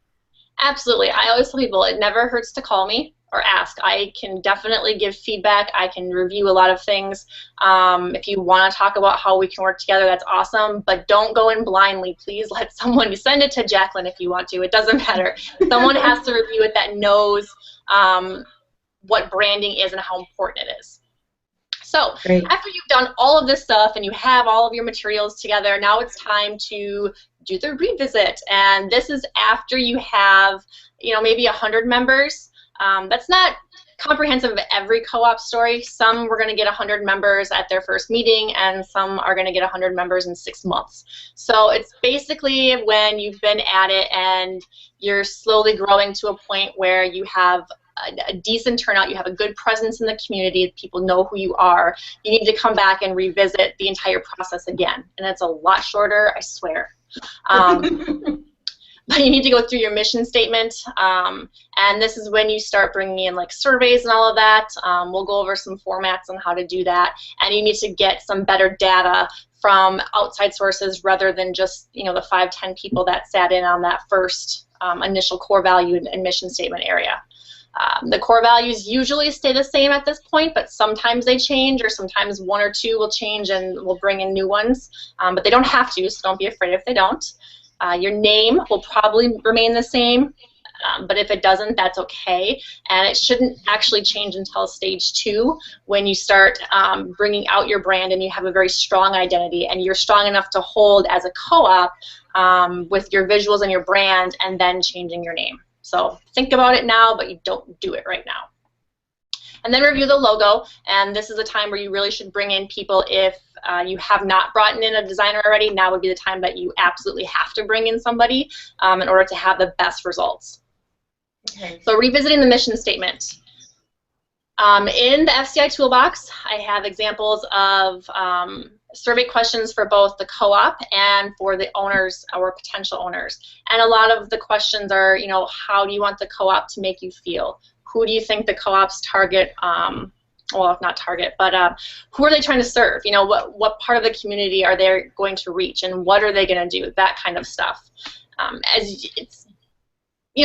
Absolutely. I always tell people it never hurts to call me or ask. I can definitely give feedback. I can review a lot of things. If you want to talk about how we can work together, that's awesome. But don't go in blindly. Please let someone, send it to Jacqueline if you want to. It doesn't matter. Someone has to review it that knows what branding is and how important it is. So Great. After you've done all of this stuff and you have all of your materials together, now it's time to do the revisit. And this is after you have, maybe 100 members. That's not comprehensive of every co-op story. Some we're going to get 100 members at their first meeting, and some are going to get 100 members in 6 months. So it's basically when you've been at it and you're slowly growing to a point where you have a decent turnout, you have a good presence in the community, people know who you are, you need to come back and revisit the entire process again. And it's a lot shorter, I swear. But you need to go through your mission statement, and this is when you start bringing in like surveys and all of that. We'll go over some formats on how to do that, and you need to get some better data from outside sources rather than just the 5-10 people that sat in on that first initial core value and mission statement area. The core values usually stay the same at this point, but sometimes they change, or sometimes 1 or 2 will change and we'll bring in new ones, but they don't have to, so don't be afraid if they don't. Your name will probably remain the same, but if it doesn't, that's okay. And it shouldn't actually change until stage 2, when you start bringing out your brand and you have a very strong identity and you're strong enough to hold as a co-op with your visuals and your brand, and then changing your name. So think about it now, but you don't do it right now. And then review the logo, and this is a time where you really should bring in people. If you have not brought in a designer already, now would be the time that you absolutely have to bring in somebody in order to have the best results. Okay. So revisiting the mission statement. In the FCI toolbox, I have examples of survey questions for both the co-op and for the owners or potential owners. And a lot of the questions are, how do you want the co-op to make you feel? Who do you think the co-op's target, well, not target, but who are they trying to serve? What part of the community are they going to reach, and what are they going to do? That kind of stuff.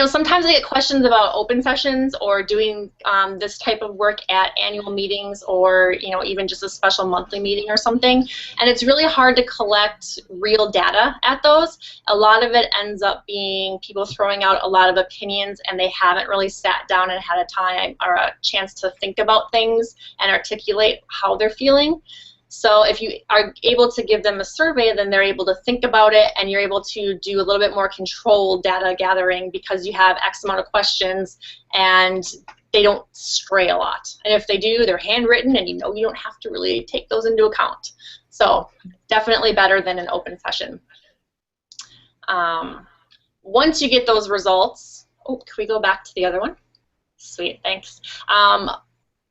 Sometimes I get questions about open sessions or doing this type of work at annual meetings, or even just a special monthly meeting or something, and it's really hard to collect real data at those. A lot of it ends up being people throwing out a lot of opinions, and they haven't really sat down and had a time or a chance to think about things and articulate how they're feeling. So if you are able to give them a survey, then they're able to think about it, and you're able to do a little bit more controlled data gathering because you have X amount of questions and they don't stray a lot. And if they do, they're handwritten, and you don't have to really take those into account. So definitely better than an open session. Once you get those results, can we go back to the other one? Sweet, thanks.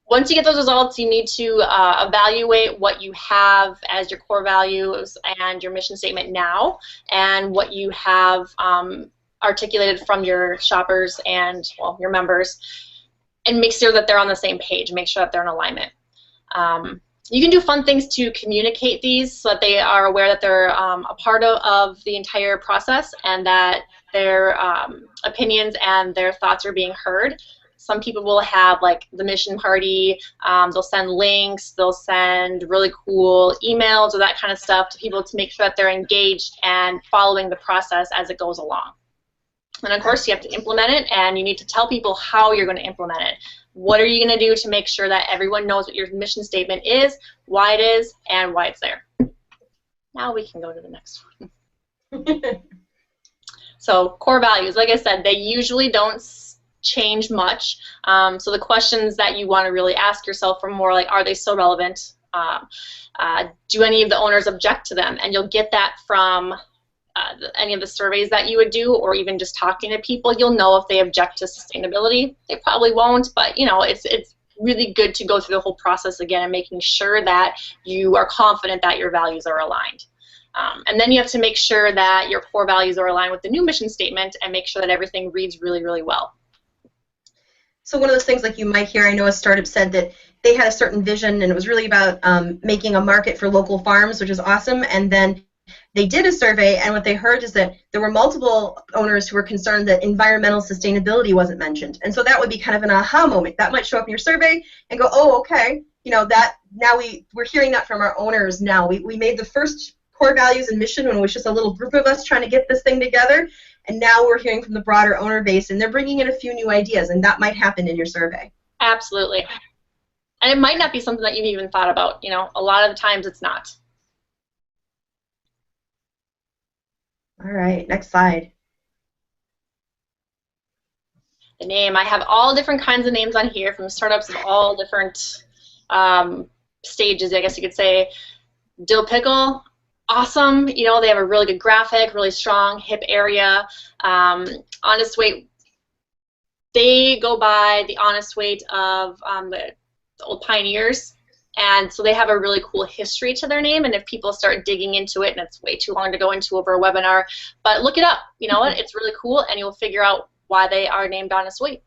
Once you get those results, you need to evaluate what you have as your core values and your mission statement now, and what you have articulated from your shoppers and, well, your members, and make sure that they're on the same page, make sure that they're in alignment. You can do fun things to communicate these so that they are aware that they're a part of the entire process, and that their opinions and their thoughts are being heard. Some people will have like the mission party, they'll send links, they'll send really cool emails or that kind of stuff to people to make sure that they're engaged and following the process as it goes along. And of course you have to implement it, and you need to tell people how you're going to implement it. What are you going to do to make sure that everyone knows what your mission statement is, why it is, and why it's there. Now we can go to the next one. So core values, like I said, they usually don't change much. So the questions that you want to really ask yourself are more like, are they still relevant? Do any of the owners object to them? And you'll get that from any of the surveys that you would do, or even just talking to people, you'll know if they object to sustainability. They probably won't, but you know, it's really good to go through the whole process again and making sure that you are confident that your values are aligned. And then you have to make sure that your core values are aligned with the new mission statement and make sure that everything reads really, really well. So one of those things, like you might hear, I know a startup said that they had a certain vision and it was really about making a market for local farms, which is awesome, and then they did a survey, and what they heard is that there were multiple owners who were concerned that environmental sustainability wasn't mentioned. And so that would be kind of an aha moment. That might show up in your survey and go, oh, okay, you know, that now we're hearing that from our owners now. We made the first core values and mission when it was just a little group of us trying to get this thing together, and now we're hearing from the broader owner base, and they're bringing in a few new ideas, and that might happen in your survey. Absolutely. And it might not be something that you've even thought about. You know, a lot of the times it's not. All right, next slide. The name. I have all different kinds of names on here from startups of all different stages, I guess you could say. Dill Pickle, awesome. You know, they have a really good graphic, really strong, hip area. Honest Weight, they go by the honest weight of the old pioneers. And so they have a really cool history to their name, and if people start digging into it, and it's way too long to go into over a webinar, but look it up. You know what? It's really cool, and you'll figure out why they are named Honest Weight.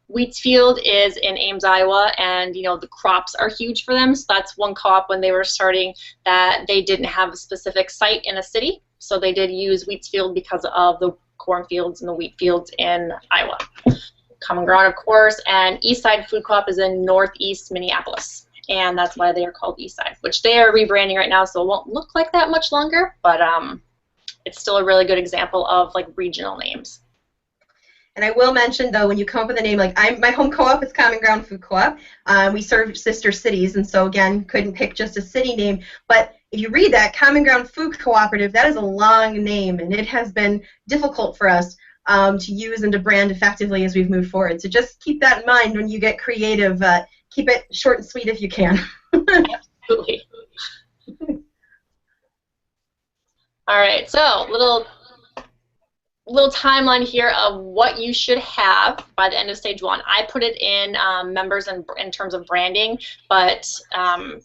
Wheatsfield is in Ames, Iowa, and you know the crops are huge for them. So that's one co-op when they were starting that they didn't have a specific site in a city, so they did use Wheatsfield because of the cornfields and the wheat fields in Iowa. Common Ground, of course, and Eastside Food Co-op is in northeast Minneapolis. And that's why they are called Eastside, which they are rebranding right now, so it won't look like that much longer, but it's still a really good example of like regional names. And I will mention, though, when you come up with a name, like my home co-op is Common Ground Food Co-op. We serve sister cities, and so again, couldn't pick just a city name. But if you read that, Common Ground Food Cooperative, that is a long name, and it has been difficult for us to use and to brand effectively as we've moved forward. So just keep that in mind when you get creative. Keep it short and sweet if you can. Absolutely. All right, so little timeline here of what you should have by the end of stage 1. I put it in members in terms of branding, but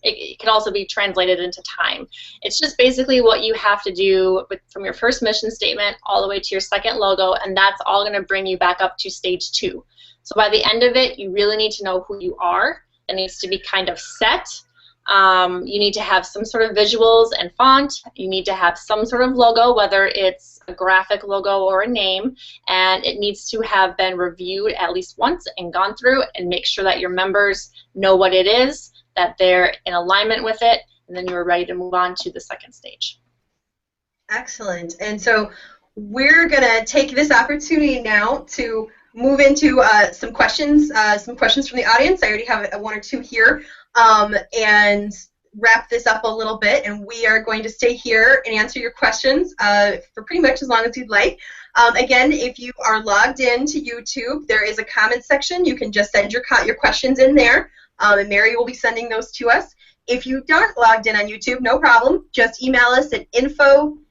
it can also be translated into time. It's just basically what you have to do from your first mission statement all the way to your second logo, and that's all going to bring you back up to stage 2. So by the end of it, you really need to know who you are. It needs to be kind of set. You need to have some sort of visuals and font. You need to have some sort of logo, whether it's a graphic logo or a name, and it needs to have been reviewed at least once and gone through and make sure that your members know what it is, that they're in alignment with it, and then you're ready to move on to the second stage. Excellent. And so we're going to take this opportunity now to move into some questions from the audience. I already have one or two here, and wrap this up a little bit, and we are going to stay here and answer your questions for pretty much as long as you'd like. Again, if you are logged in to YouTube, there is a comment section. You can just send your questions in there, and Mary will be sending those to us. If you aren't logged in on YouTube, no problem. Just email us at info@fci.coop.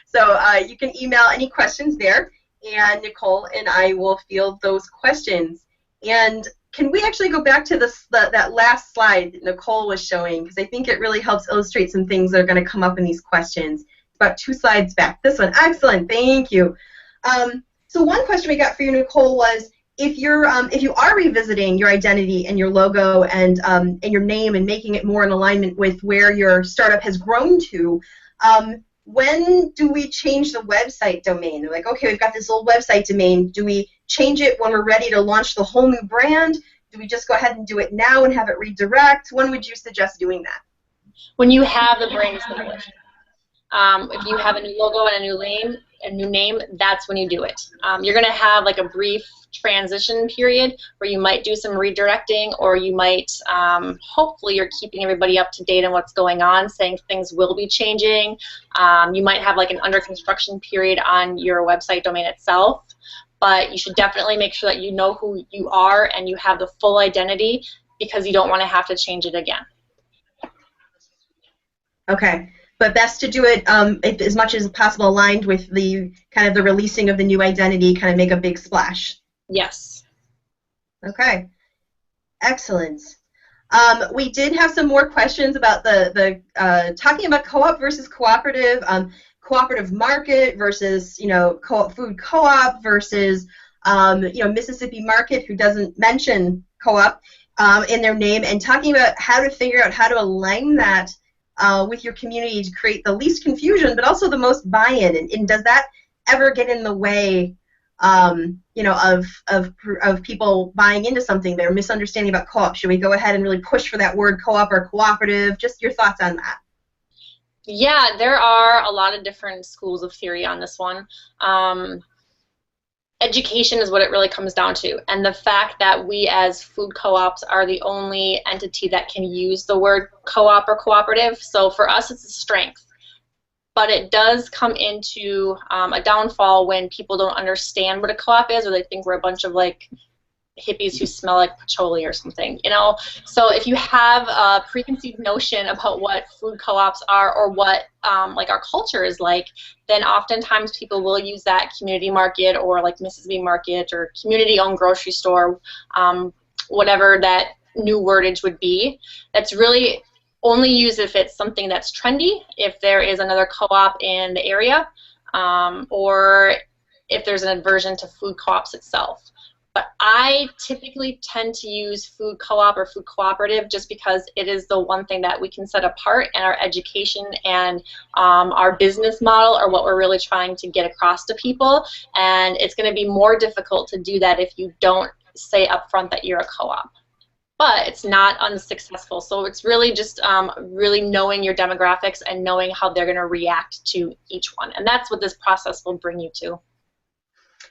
So you can email any questions there, and Nicole and I will field those questions. And can we actually go back to that last slide that Nicole was showing, because I think it really helps illustrate some things that are going to come up in these questions. About 2 slides back. This one, excellent, thank you. So one question we got for you, Nicole, was if you are revisiting your identity and your logo and your name and making it more in alignment with where your startup has grown to, when do we change the website domain? They're like, okay, we've got this old website domain. Do we change it when we're ready to launch the whole new brand? Do we just go ahead and do it now and have it redirect? When would you suggest doing that? When you have the brand established. If you have a new logo and a new name, that's when you do it. You're going to have like a brief transition period where you might do some redirecting, or you might, hopefully you're keeping everybody up to date on what's going on, saying things will be changing. You might have like an under construction period on your website domain itself, but you should definitely make sure that you know who you are and you have the full identity because you don't want to have to change it again. Okay, but best to do it as much as possible aligned with the kind of the releasing of the new identity, kind of make a big splash. Yes. Okay, excellent. We did have some more questions about the talking about co-op versus cooperative, cooperative market versus food co-op versus Mississippi Market, who doesn't mention co-op in their name, and talking about how to figure out how to align that with your community to create the least confusion, but also the most buy-in. And does that ever get in the way, of people buying into something? They're misunderstanding about co-op. Should we go ahead and really push for that word co-op or cooperative? Just your thoughts on that. Yeah, there are a lot of different schools of theory on this one. Education is what it really comes down to, and the fact that we as food co-ops are the only entity that can use the word co-op or cooperative, so for us it's a strength. But it does come into a downfall when people don't understand what a co-op is, or they think we're a bunch of like hippies who smell like patchouli or something, So if you have a preconceived notion about what food co-ops are or what like our culture is like, then oftentimes people will use that community market or like Mississippi Market or community-owned grocery store, whatever that new wordage would be. That's really only used if it's something that's trendy, if there is another co-op in the area, or if there's an aversion to food co-ops itself. But I typically tend to use food co-op or food cooperative just because it is the one thing that we can set apart, and our education and our business model are what we're really trying to get across to people. And it's going to be more difficult to do that if you don't say up front that you're a co-op. But it's not unsuccessful. So it's really just really knowing your demographics and knowing how they're going to react to each one. And that's what this process will bring you to.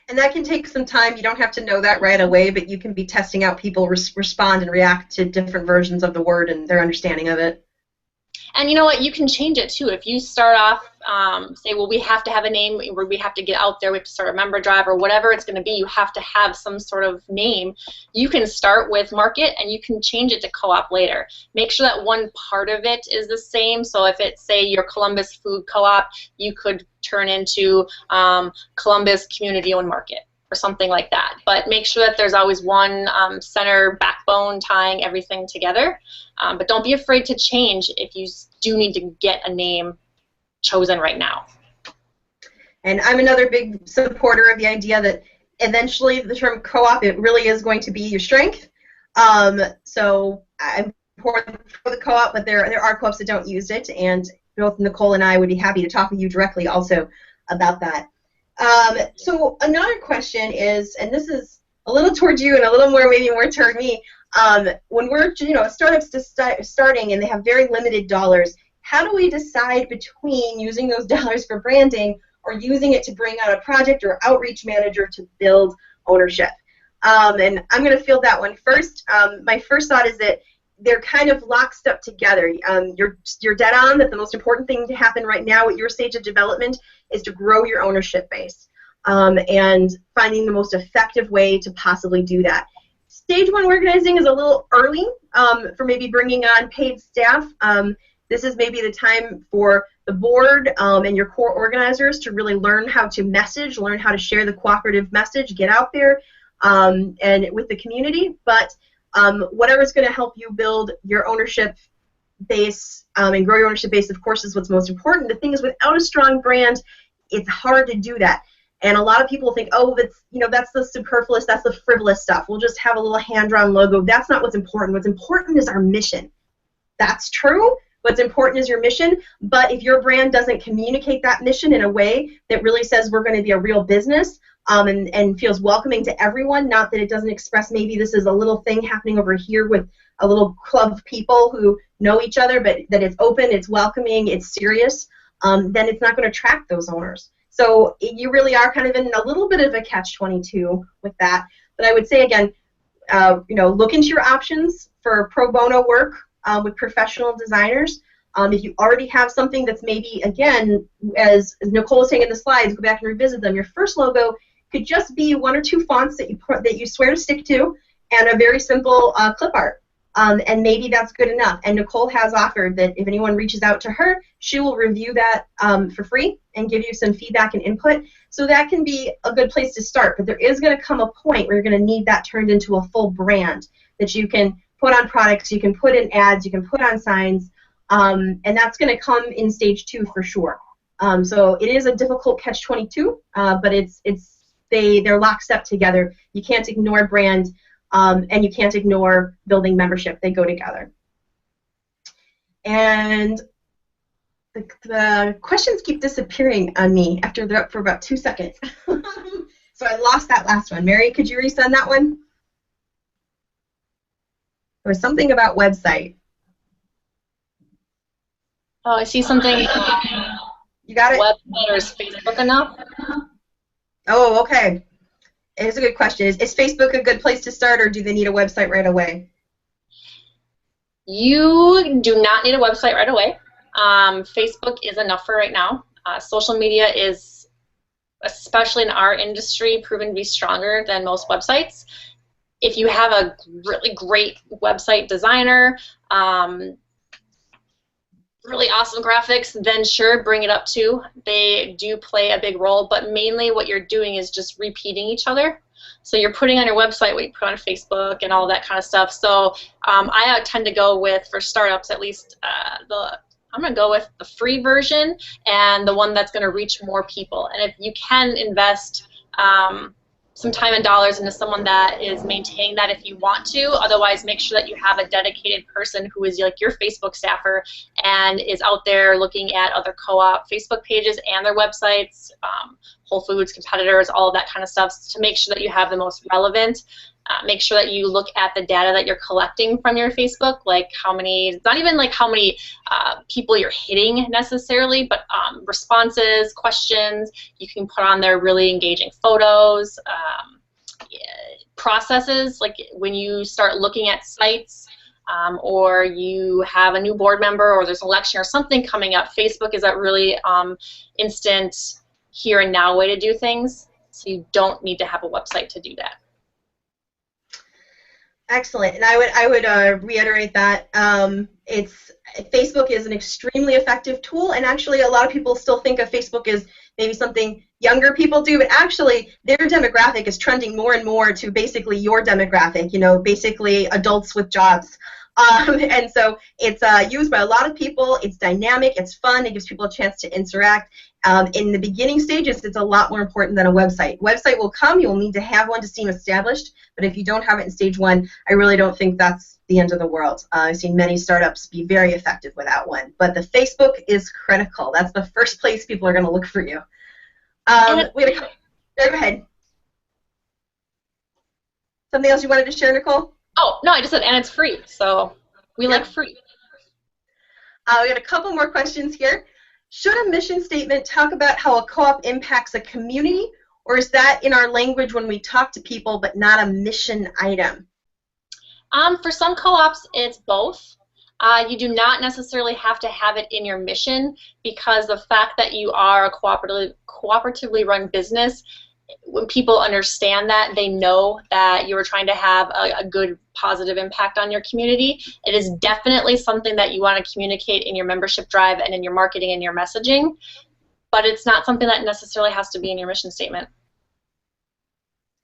And that can take some time. You don't have to know that right away, but you can be testing out people respond and react to different versions of the word and their understanding of it. And you know what? You can change it too. If you start off, say, well, we have to have a name, where we have to get out there, we have to start a member drive, or whatever it's going to be, you have to have some sort of name. You can start with market, and you can change it to co-op later. Make sure that one part of it is the same. So if it's, say, your Columbus Food Co-op, you could turn into Columbus Community-Owned Market, or something like that. But make sure that there's always one center backbone tying everything together. But don't be afraid to change if you do need to get a name chosen right now. And I'm another big supporter of the idea that eventually the term co-op, it really is going to be your strength. So I'm for the co-op, but there are co-ops that don't use it, and both Nicole and I would be happy to talk with you directly also about that. So another question is, and this is a little toward you and a little more maybe more toward me, when we're startups starting and they have very limited dollars, how do we decide between using those dollars for branding or using it to bring out a project or outreach manager to build ownership? And I'm going to field that one first. My first thought is that they're kind of locked up together. You're dead on that the most important thing to happen right now at your stage of development is to grow your ownership base, and finding the most effective way to possibly do that. Stage 1 organizing is a little early for maybe bringing on paid staff. This is maybe the time for the board and your core organizers to really learn how to message, learn how to share the cooperative message, get out there and with the community. But whatever is going to help you build your ownership base and grow your ownership base, of course, is what's most important. The thing is, without a strong brand, it's hard to do that. And a lot of people think, oh, that's the superfluous, that's the frivolous stuff. We'll just have a little hand-drawn logo. That's not what's important. What's important is our mission. That's true. What's important is your mission. But if your brand doesn't communicate that mission in a way that really says we're going to be a real business and feels welcoming to everyone, not that it doesn't express maybe this is a little thing happening over here with a little club of people who know each other, but that it's open, it's welcoming, it's serious, then it's not going to attract those owners. So you really are kind of in a little bit of a catch-22 with that. But I would say, again, look into your options for pro bono work with professional designers. If you already have something that's maybe, again, as Nicole was saying in the slides, go back and revisit them. Your first logo could just be 1 or 2 fonts that you swear to stick to, and a very simple clip art. And maybe that's good enough. And Nicole has offered that if anyone reaches out to her, she will review that for free and give you some feedback and input. So that can be a good place to start. But there is going to come a point where you're going to need that turned into a full brand that you can put on products, you can put in ads, you can put on signs, and that's going to come in stage 2 for sure. So it is a difficult catch-22, but they're lockstep together. You can't ignore brand. And you can't ignore building membership. They go together. And the questions keep disappearing on me after they're up for about 2 seconds. So I lost that last one. Mary, could you resend that one? There was something about website. Oh, I see something. You got it? Website or is Facebook enough? Oh, okay. It's a good question. Is Facebook a good place to start, or do they need a website right away? You do not need a website right away. Facebook is enough for right now. Social media is, especially in our industry, proven to be stronger than most websites. If you have a really great website designer, really awesome graphics, then sure, bring it up too. They do play a big role, but mainly what you're doing is just repeating each other. So you're putting on your website what you put on Facebook and all that kind of stuff. So I tend to go with, for startups at least, I'm going to go with the free version and the one that's going to reach more people. And if you can invest some time and dollars into someone that is maintaining that if you want to. Otherwise, make sure that you have a dedicated person who is like your Facebook staffer and is out there looking at other co-op Facebook pages and their websites, Whole Foods, competitors, all of that kind of stuff to make sure that you have the most relevant. Make sure that you look at the data that you're collecting from your Facebook, like how many, not even like how many people you're hitting necessarily, but responses, questions. You can put on there really engaging photos, processes, like when you start looking at sites or you have a new board member or there's an election or something coming up. Facebook is that really instant here and now way to do things, so you don't need to have a website to do that. Excellent, and I would reiterate that Facebook is an extremely effective tool, and actually a lot of people still think of Facebook as maybe something younger people do, but actually their demographic is trending more and more to basically your demographic, you know, basically adults with jobs. And so it's used by a lot of people. It's dynamic, it's fun, it gives people a chance to interact. In the beginning stages, it's a lot more important than a website. Website will come, you'll need to have one to seem established, but if you don't have it in stage 1, I really don't think that's the end of the world. I've seen many startups be very effective without one, but the Facebook is critical. That's the first place people are going to look for you. Go ahead. Something else you wanted to share, Nicole? Oh, no, I just said, and it's free, so we like free. We got a couple more questions here. Should a mission statement talk about how a co-op impacts a community, or is that in our language when we talk to people but not a mission item? For some co-ops, it's both. You do not necessarily have to have it in your mission, because the fact that you are a cooperatively run business, when people understand that, they know that you are trying to have a good positive impact on your community. It is definitely something that you want to communicate in your membership drive and in your marketing and your messaging, but it's not something that necessarily has to be in your mission statement.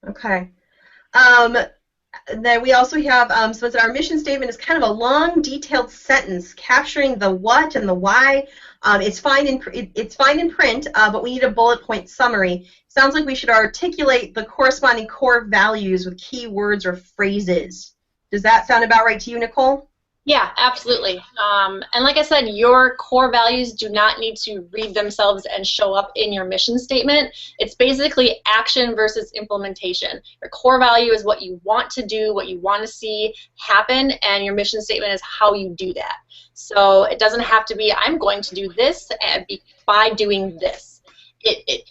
Okay. Then we also have, so our mission statement is kind of a long, detailed sentence capturing the what and the why. It's fine in print, but we need a bullet point summary. Sounds like we should articulate the corresponding core values with key words or phrases. Does that sound about right to you, Nicole? Yeah, absolutely. And like I said, your core values do not need to read themselves and show up in your mission statement. It's basically action versus implementation. Your core value is what you want to do, what you want to see happen, and your mission statement is how you do that. So it doesn't have to be, I'm going to do this by doing this.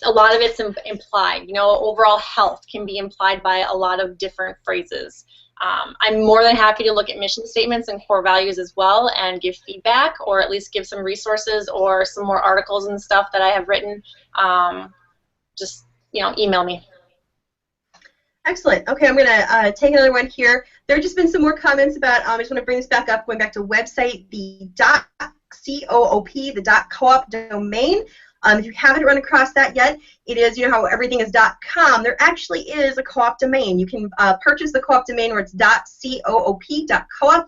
A lot of it's implied. You know, overall health can be implied by a lot of different phrases. I'm more than happy to look at mission statements and core values as well and give feedback, or at least give some resources or some more articles and stuff that I have written. Just, you know, email me. Excellent. Okay, I'm going to take another one here. There have just been some more comments about, I just want to bring this back up, going back to website, the .coop, the .coop domain. If you haven't run across that yet, it is, you know how everything is .com. There actually is a co-op domain. You can purchase the co-op domain where it's .coop.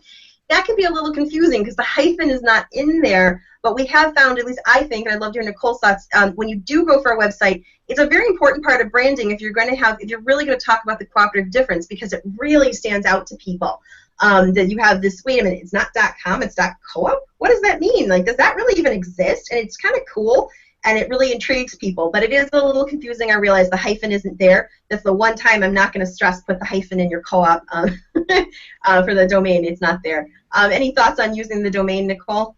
That can be a little confusing because the hyphen is not in there, but we have found, at least I think, and I'd love to hear Nicole's thoughts, when you do go for a website, it's a very important part of branding if you're really going to talk about the cooperative difference, because it really stands out to people. That you have this, wait a minute, it's not .com, it's .coop? What does that mean? Like, does that really even exist? And it's kind of cool, and it really intrigues people, but it is a little confusing. I realize the hyphen isn't there. That's the one time I'm not going to stress put the hyphen in your co-op for the domain. It's not there. Any thoughts on using the domain, Nicole?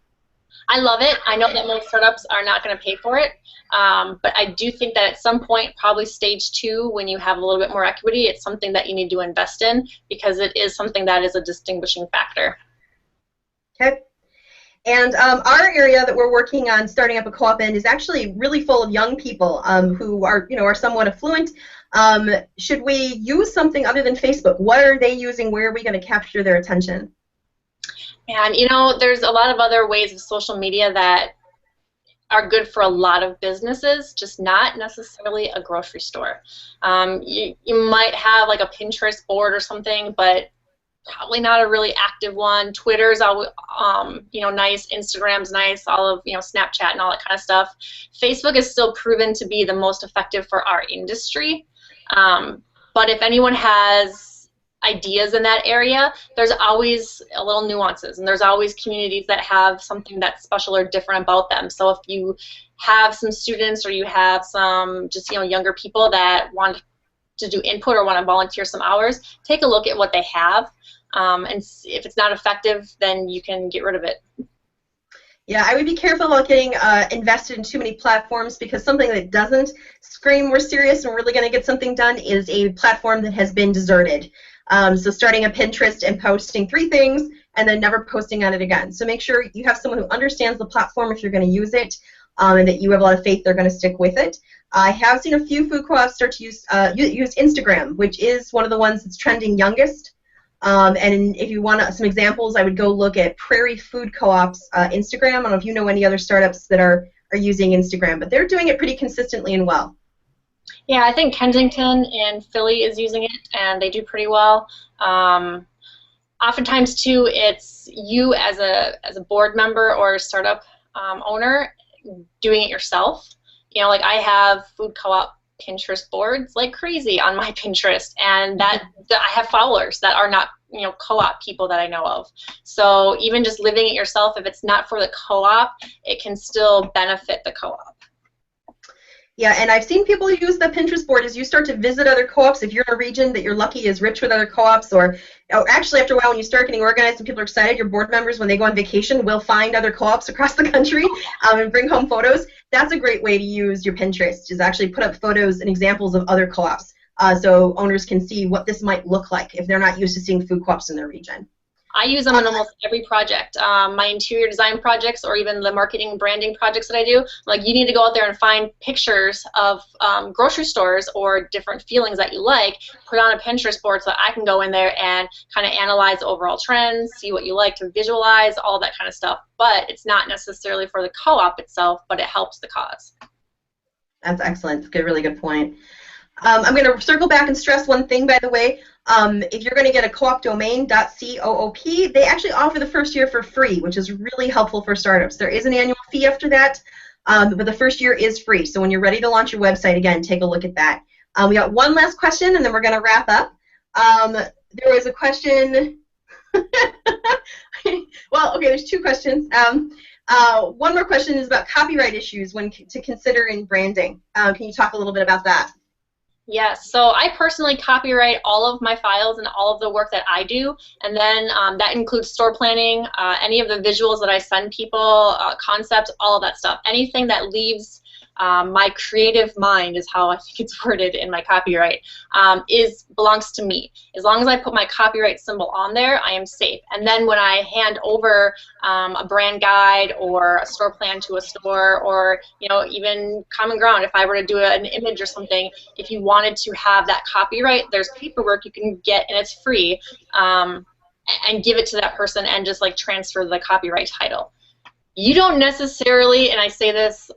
I love it. I know that most startups are not going to pay for it, but I do think that at some point, probably stage 2, when you have a little bit more equity, it's something that you need to invest in because it is something that is a distinguishing factor. Okay. And our area that we're working on starting up a co-op in is actually really full of young people who are, are somewhat affluent. Should we use something other than Facebook? What are they using? Where are we going to capture their attention? And there's a lot of other ways of social media that are good for a lot of businesses, just not necessarily a grocery store. You might have like a Pinterest board or something, but probably not a really active one. Twitter's always, nice. Instagram's nice. All of Snapchat and all that kind of stuff. Facebook is still proven to be the most effective for our industry. But if anyone has ideas in that area, there's always a little nuances, and there's always communities that have something that's special or different about them. So if you have some students or you have some just younger people that want to do input or want to volunteer some hours, take a look at what they have, and if it's not effective, then you can get rid of it. Yeah, I would be careful about getting invested in too many platforms, because something that doesn't scream we're serious and we're really going to get something done is a platform that has been deserted. So starting a Pinterest and posting 3 things and then never posting on it again. So make sure you have someone who understands the platform if you're going to use it, and that you have a lot of faith they're going to stick with it. I have seen a few food co-ops start to use Instagram, which is one of the ones that's trending youngest. And if you want some examples, I would go look at Prairie Food Co-op's Instagram. I don't know if you know any other startups that are using Instagram, but they're doing it pretty consistently and well. Yeah, I think Kensington in Philly is using it, and they do pretty well. Oftentimes, too, it's you as a board member or startup owner doing it yourself. Like I have food co-op Pinterest boards like crazy on my Pinterest, and that I have followers that are not co-op people that I know of. So even just living it yourself, if it's not for the co-op, it can still benefit the co-op. Yeah, and I've seen people use the Pinterest board as you start to visit other co-ops. If you're in a region that you're lucky is rich with other co-ops, or actually after a while when you start getting organized and people are excited, your board members, when they go on vacation, will find other co-ops across the country and bring home photos. That's a great way to use your Pinterest, is actually put up photos and examples of other co-ops so owners can see what this might look like if they're not used to seeing food co-ops in their region. I use them on almost every project. My interior design projects, or even the marketing and branding projects that I do. Like, you need to go out there and find pictures of grocery stores or different feelings that you like, put on a Pinterest board so that I can go in there and kind of analyze overall trends, see what you like to visualize, all that kind of stuff. But it's not necessarily for the co-op itself, but it helps the cause. That's excellent. That's a really good point. I'm going to circle back and stress one thing, by the way. If you're going to get a co-op domain, .coop, they actually offer the first year for free, which is really helpful for startups. There is an annual fee after that, but the first year is free. So when you're ready to launch your website, again, take a look at that. We got one last question, and then we're going to wrap up. There was a question. Well, okay, there's 2 questions. One more question is about copyright issues to consider in branding. Can you talk a little bit about that? Yes, so I personally copyright all of my files and all of the work that I do, and then that includes store planning, any of the visuals that I send people, concepts, all of that stuff. Anything that leaves my creative mind is how I think it's worded in my copyright, belongs to me. As long as I put my copyright symbol on there, I am safe. And then when I hand over a brand guide or a store plan to a store, or even Common Ground, if I were to do an image or something, if you wanted to have that copyright, there's paperwork you can get, and it's free, and give it to that person and just like transfer the copyright title. You don't necessarily, and I say this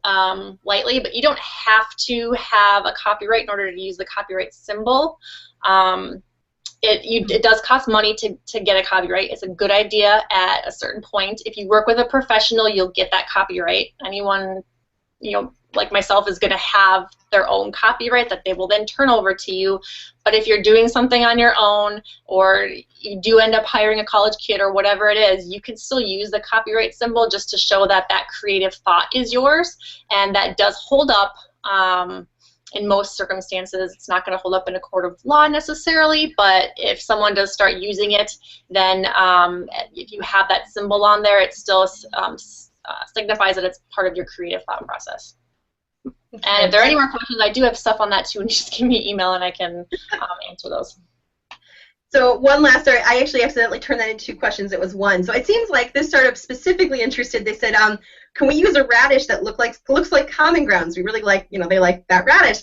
lightly, but you don't have to have a copyright in order to use the copyright symbol. It does cost money to get a copyright. It's a good idea at a certain point. If you work with a professional, you'll get that copyright. Anyone, like myself, is going to have their own copyright that they will then turn over to you. But if you're doing something on your own, or you do end up hiring a college kid or whatever it is, you can still use the copyright symbol just to show that that creative thought is yours, and that does hold up. In most circumstances, it's not going to hold up in a court of law necessarily, but if someone does start using it, then if you have that symbol on there, it still signifies that it's part of your creative thought process. And if there are any more questions, I do have stuff on that too, and just give me an email and I can answer those. So one last story, I actually accidentally turned that into 2 questions. It was 1. So it seems like this startup specifically interested. They said, can we use a radish that looks like Common Grounds? We really like, they like that radish.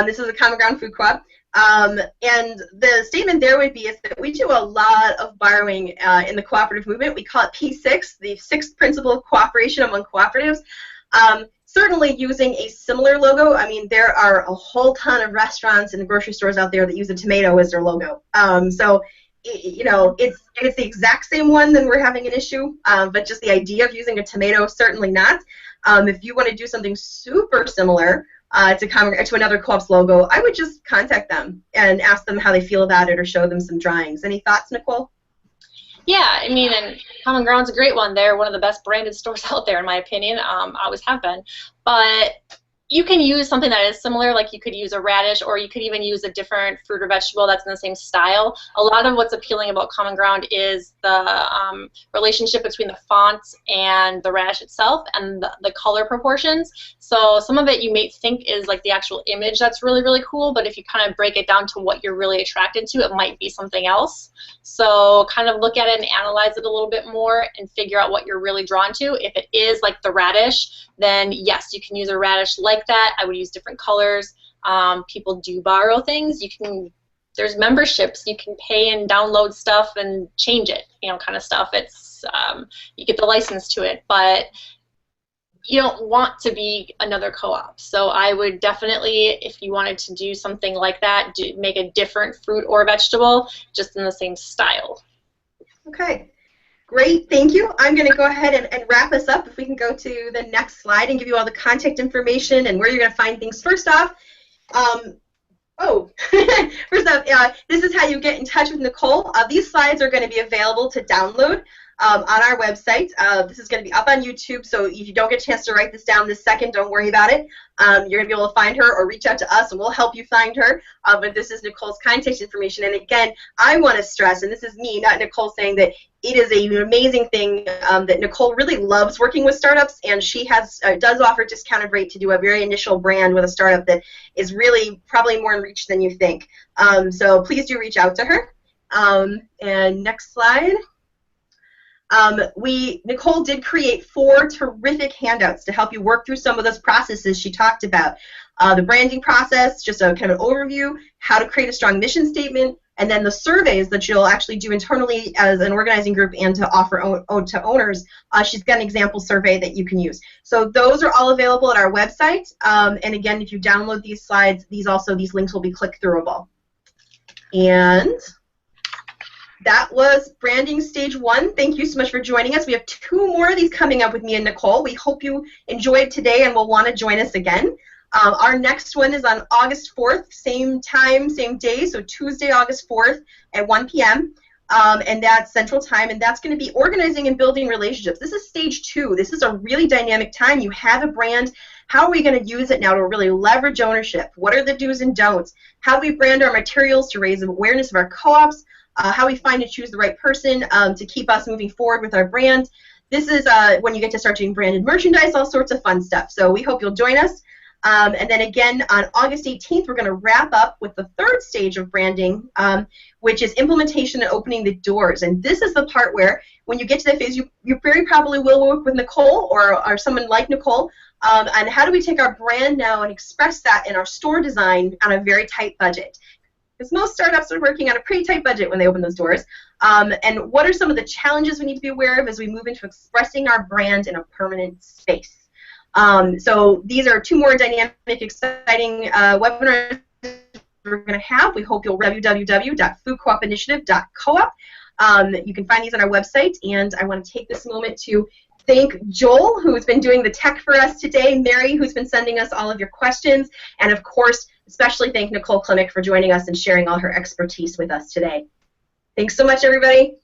This is a Common Ground food co-op. And the statement there would be is that we do a lot of borrowing in the cooperative movement. We call it P6, the 6th principle of cooperation among cooperatives. Certainly using a similar logo. I mean, there are a whole ton of restaurants and grocery stores out there that use a tomato as their logo. So, if it's the exact same one, then we're having an issue. But just the idea of using a tomato, certainly not. If you want to do something super similar to another co-op's logo, I would just contact them and ask them how they feel about it, or show them some drawings. Any thoughts, Nicole? Yeah, I mean, and Common Ground's a great one. They're one of the best branded stores out there, in my opinion. Always have been. But you can use something that is similar, like you could use a radish, or you could even use a different fruit or vegetable that's in the same style. A lot of what's appealing about Common Ground is the relationship between the font and the radish itself, and the color proportions. So some of it you may think is like the actual image that's really, really cool, but if you kind of break it down to what you're really attracted to, it might be something else. So kind of look at it and analyze it a little bit more and figure out what you're really drawn to. If it is like the radish, then yes, you can use a radish like that. I would use different colors. People do borrow things. There's memberships. You can pay and download stuff and change it, kind of stuff. It's you get the license to it, but you don't want to be another co-op. So I would definitely, if you wanted to do something like that, make a different fruit or vegetable, just in the same style. Okay. Great, thank you. I'm going to go ahead and wrap us up. If we can go to the next slide and give you all the contact information and where you're going to find things. First off, this is how you get in touch with Nicole. These slides are going to be available to download on our website. This is going to be up on YouTube, so if you don't get a chance to write this down this second, don't worry about it. You're going to be able to find her or reach out to us, and we'll help you find her. But this is Nicole's contact information. And again, I want to stress, and this is me, not Nicole, saying that it is an amazing thing that Nicole really loves working with startups, and she does offer a discounted rate to do a very initial brand with a startup that is really probably more in reach than you think. So please do reach out to her. And next slide. Nicole did create 4 terrific handouts to help you work through some of those processes she talked about. The branding process, just a kind of an overview, how to create a strong mission statement, and then the surveys that you'll actually do internally as an organizing group and to offer to owners. She's got an example survey that you can use. So those are all available at our website. And again, if you download these slides, these links will be click-throughable. And that was Branding Stage 1. Thank you so much for joining us. We have 2 more of these coming up with me and Nicole. We hope you enjoyed today and will want to join us again. Our next one is on August 4th, same time, same day, so Tuesday, August 4th at 1 p.m. And that's Central Time, and that's going to be organizing and building relationships. This is Stage 2. This is a really dynamic time. You have a brand. How are we going to use it now to really leverage ownership? What are the do's and don'ts? How do we brand our materials to raise awareness of our co-ops? How we find and choose the right person to keep us moving forward with our brand. This is when you get to start doing branded merchandise, all sorts of fun stuff. So we hope you'll join us. And then again, on August 18th, we're going to wrap up with the third stage of branding, which is implementation and opening the doors. And this is the part where, when you get to that phase, you very probably will work with Nicole or someone like Nicole on how do we take our brand now and express that in our store design on a very tight budget. Because most startups are working on a pretty tight budget when they open those doors. And what are some of the challenges we need to be aware of as we move into expressing our brand in a permanent space? So these are 2 more dynamic, exciting webinars we're going to have. We hope you'll www.foodcoopinitiative.coop. You can find these on our website, and I want to take this moment to thank Joel, who's been doing the tech for us today, Mary, who's been sending us all of your questions, and of course, especially thank Nicole Klimek for joining us and sharing all her expertise with us today. Thanks so much, everybody.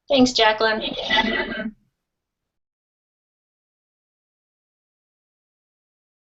Thanks, Jacqueline.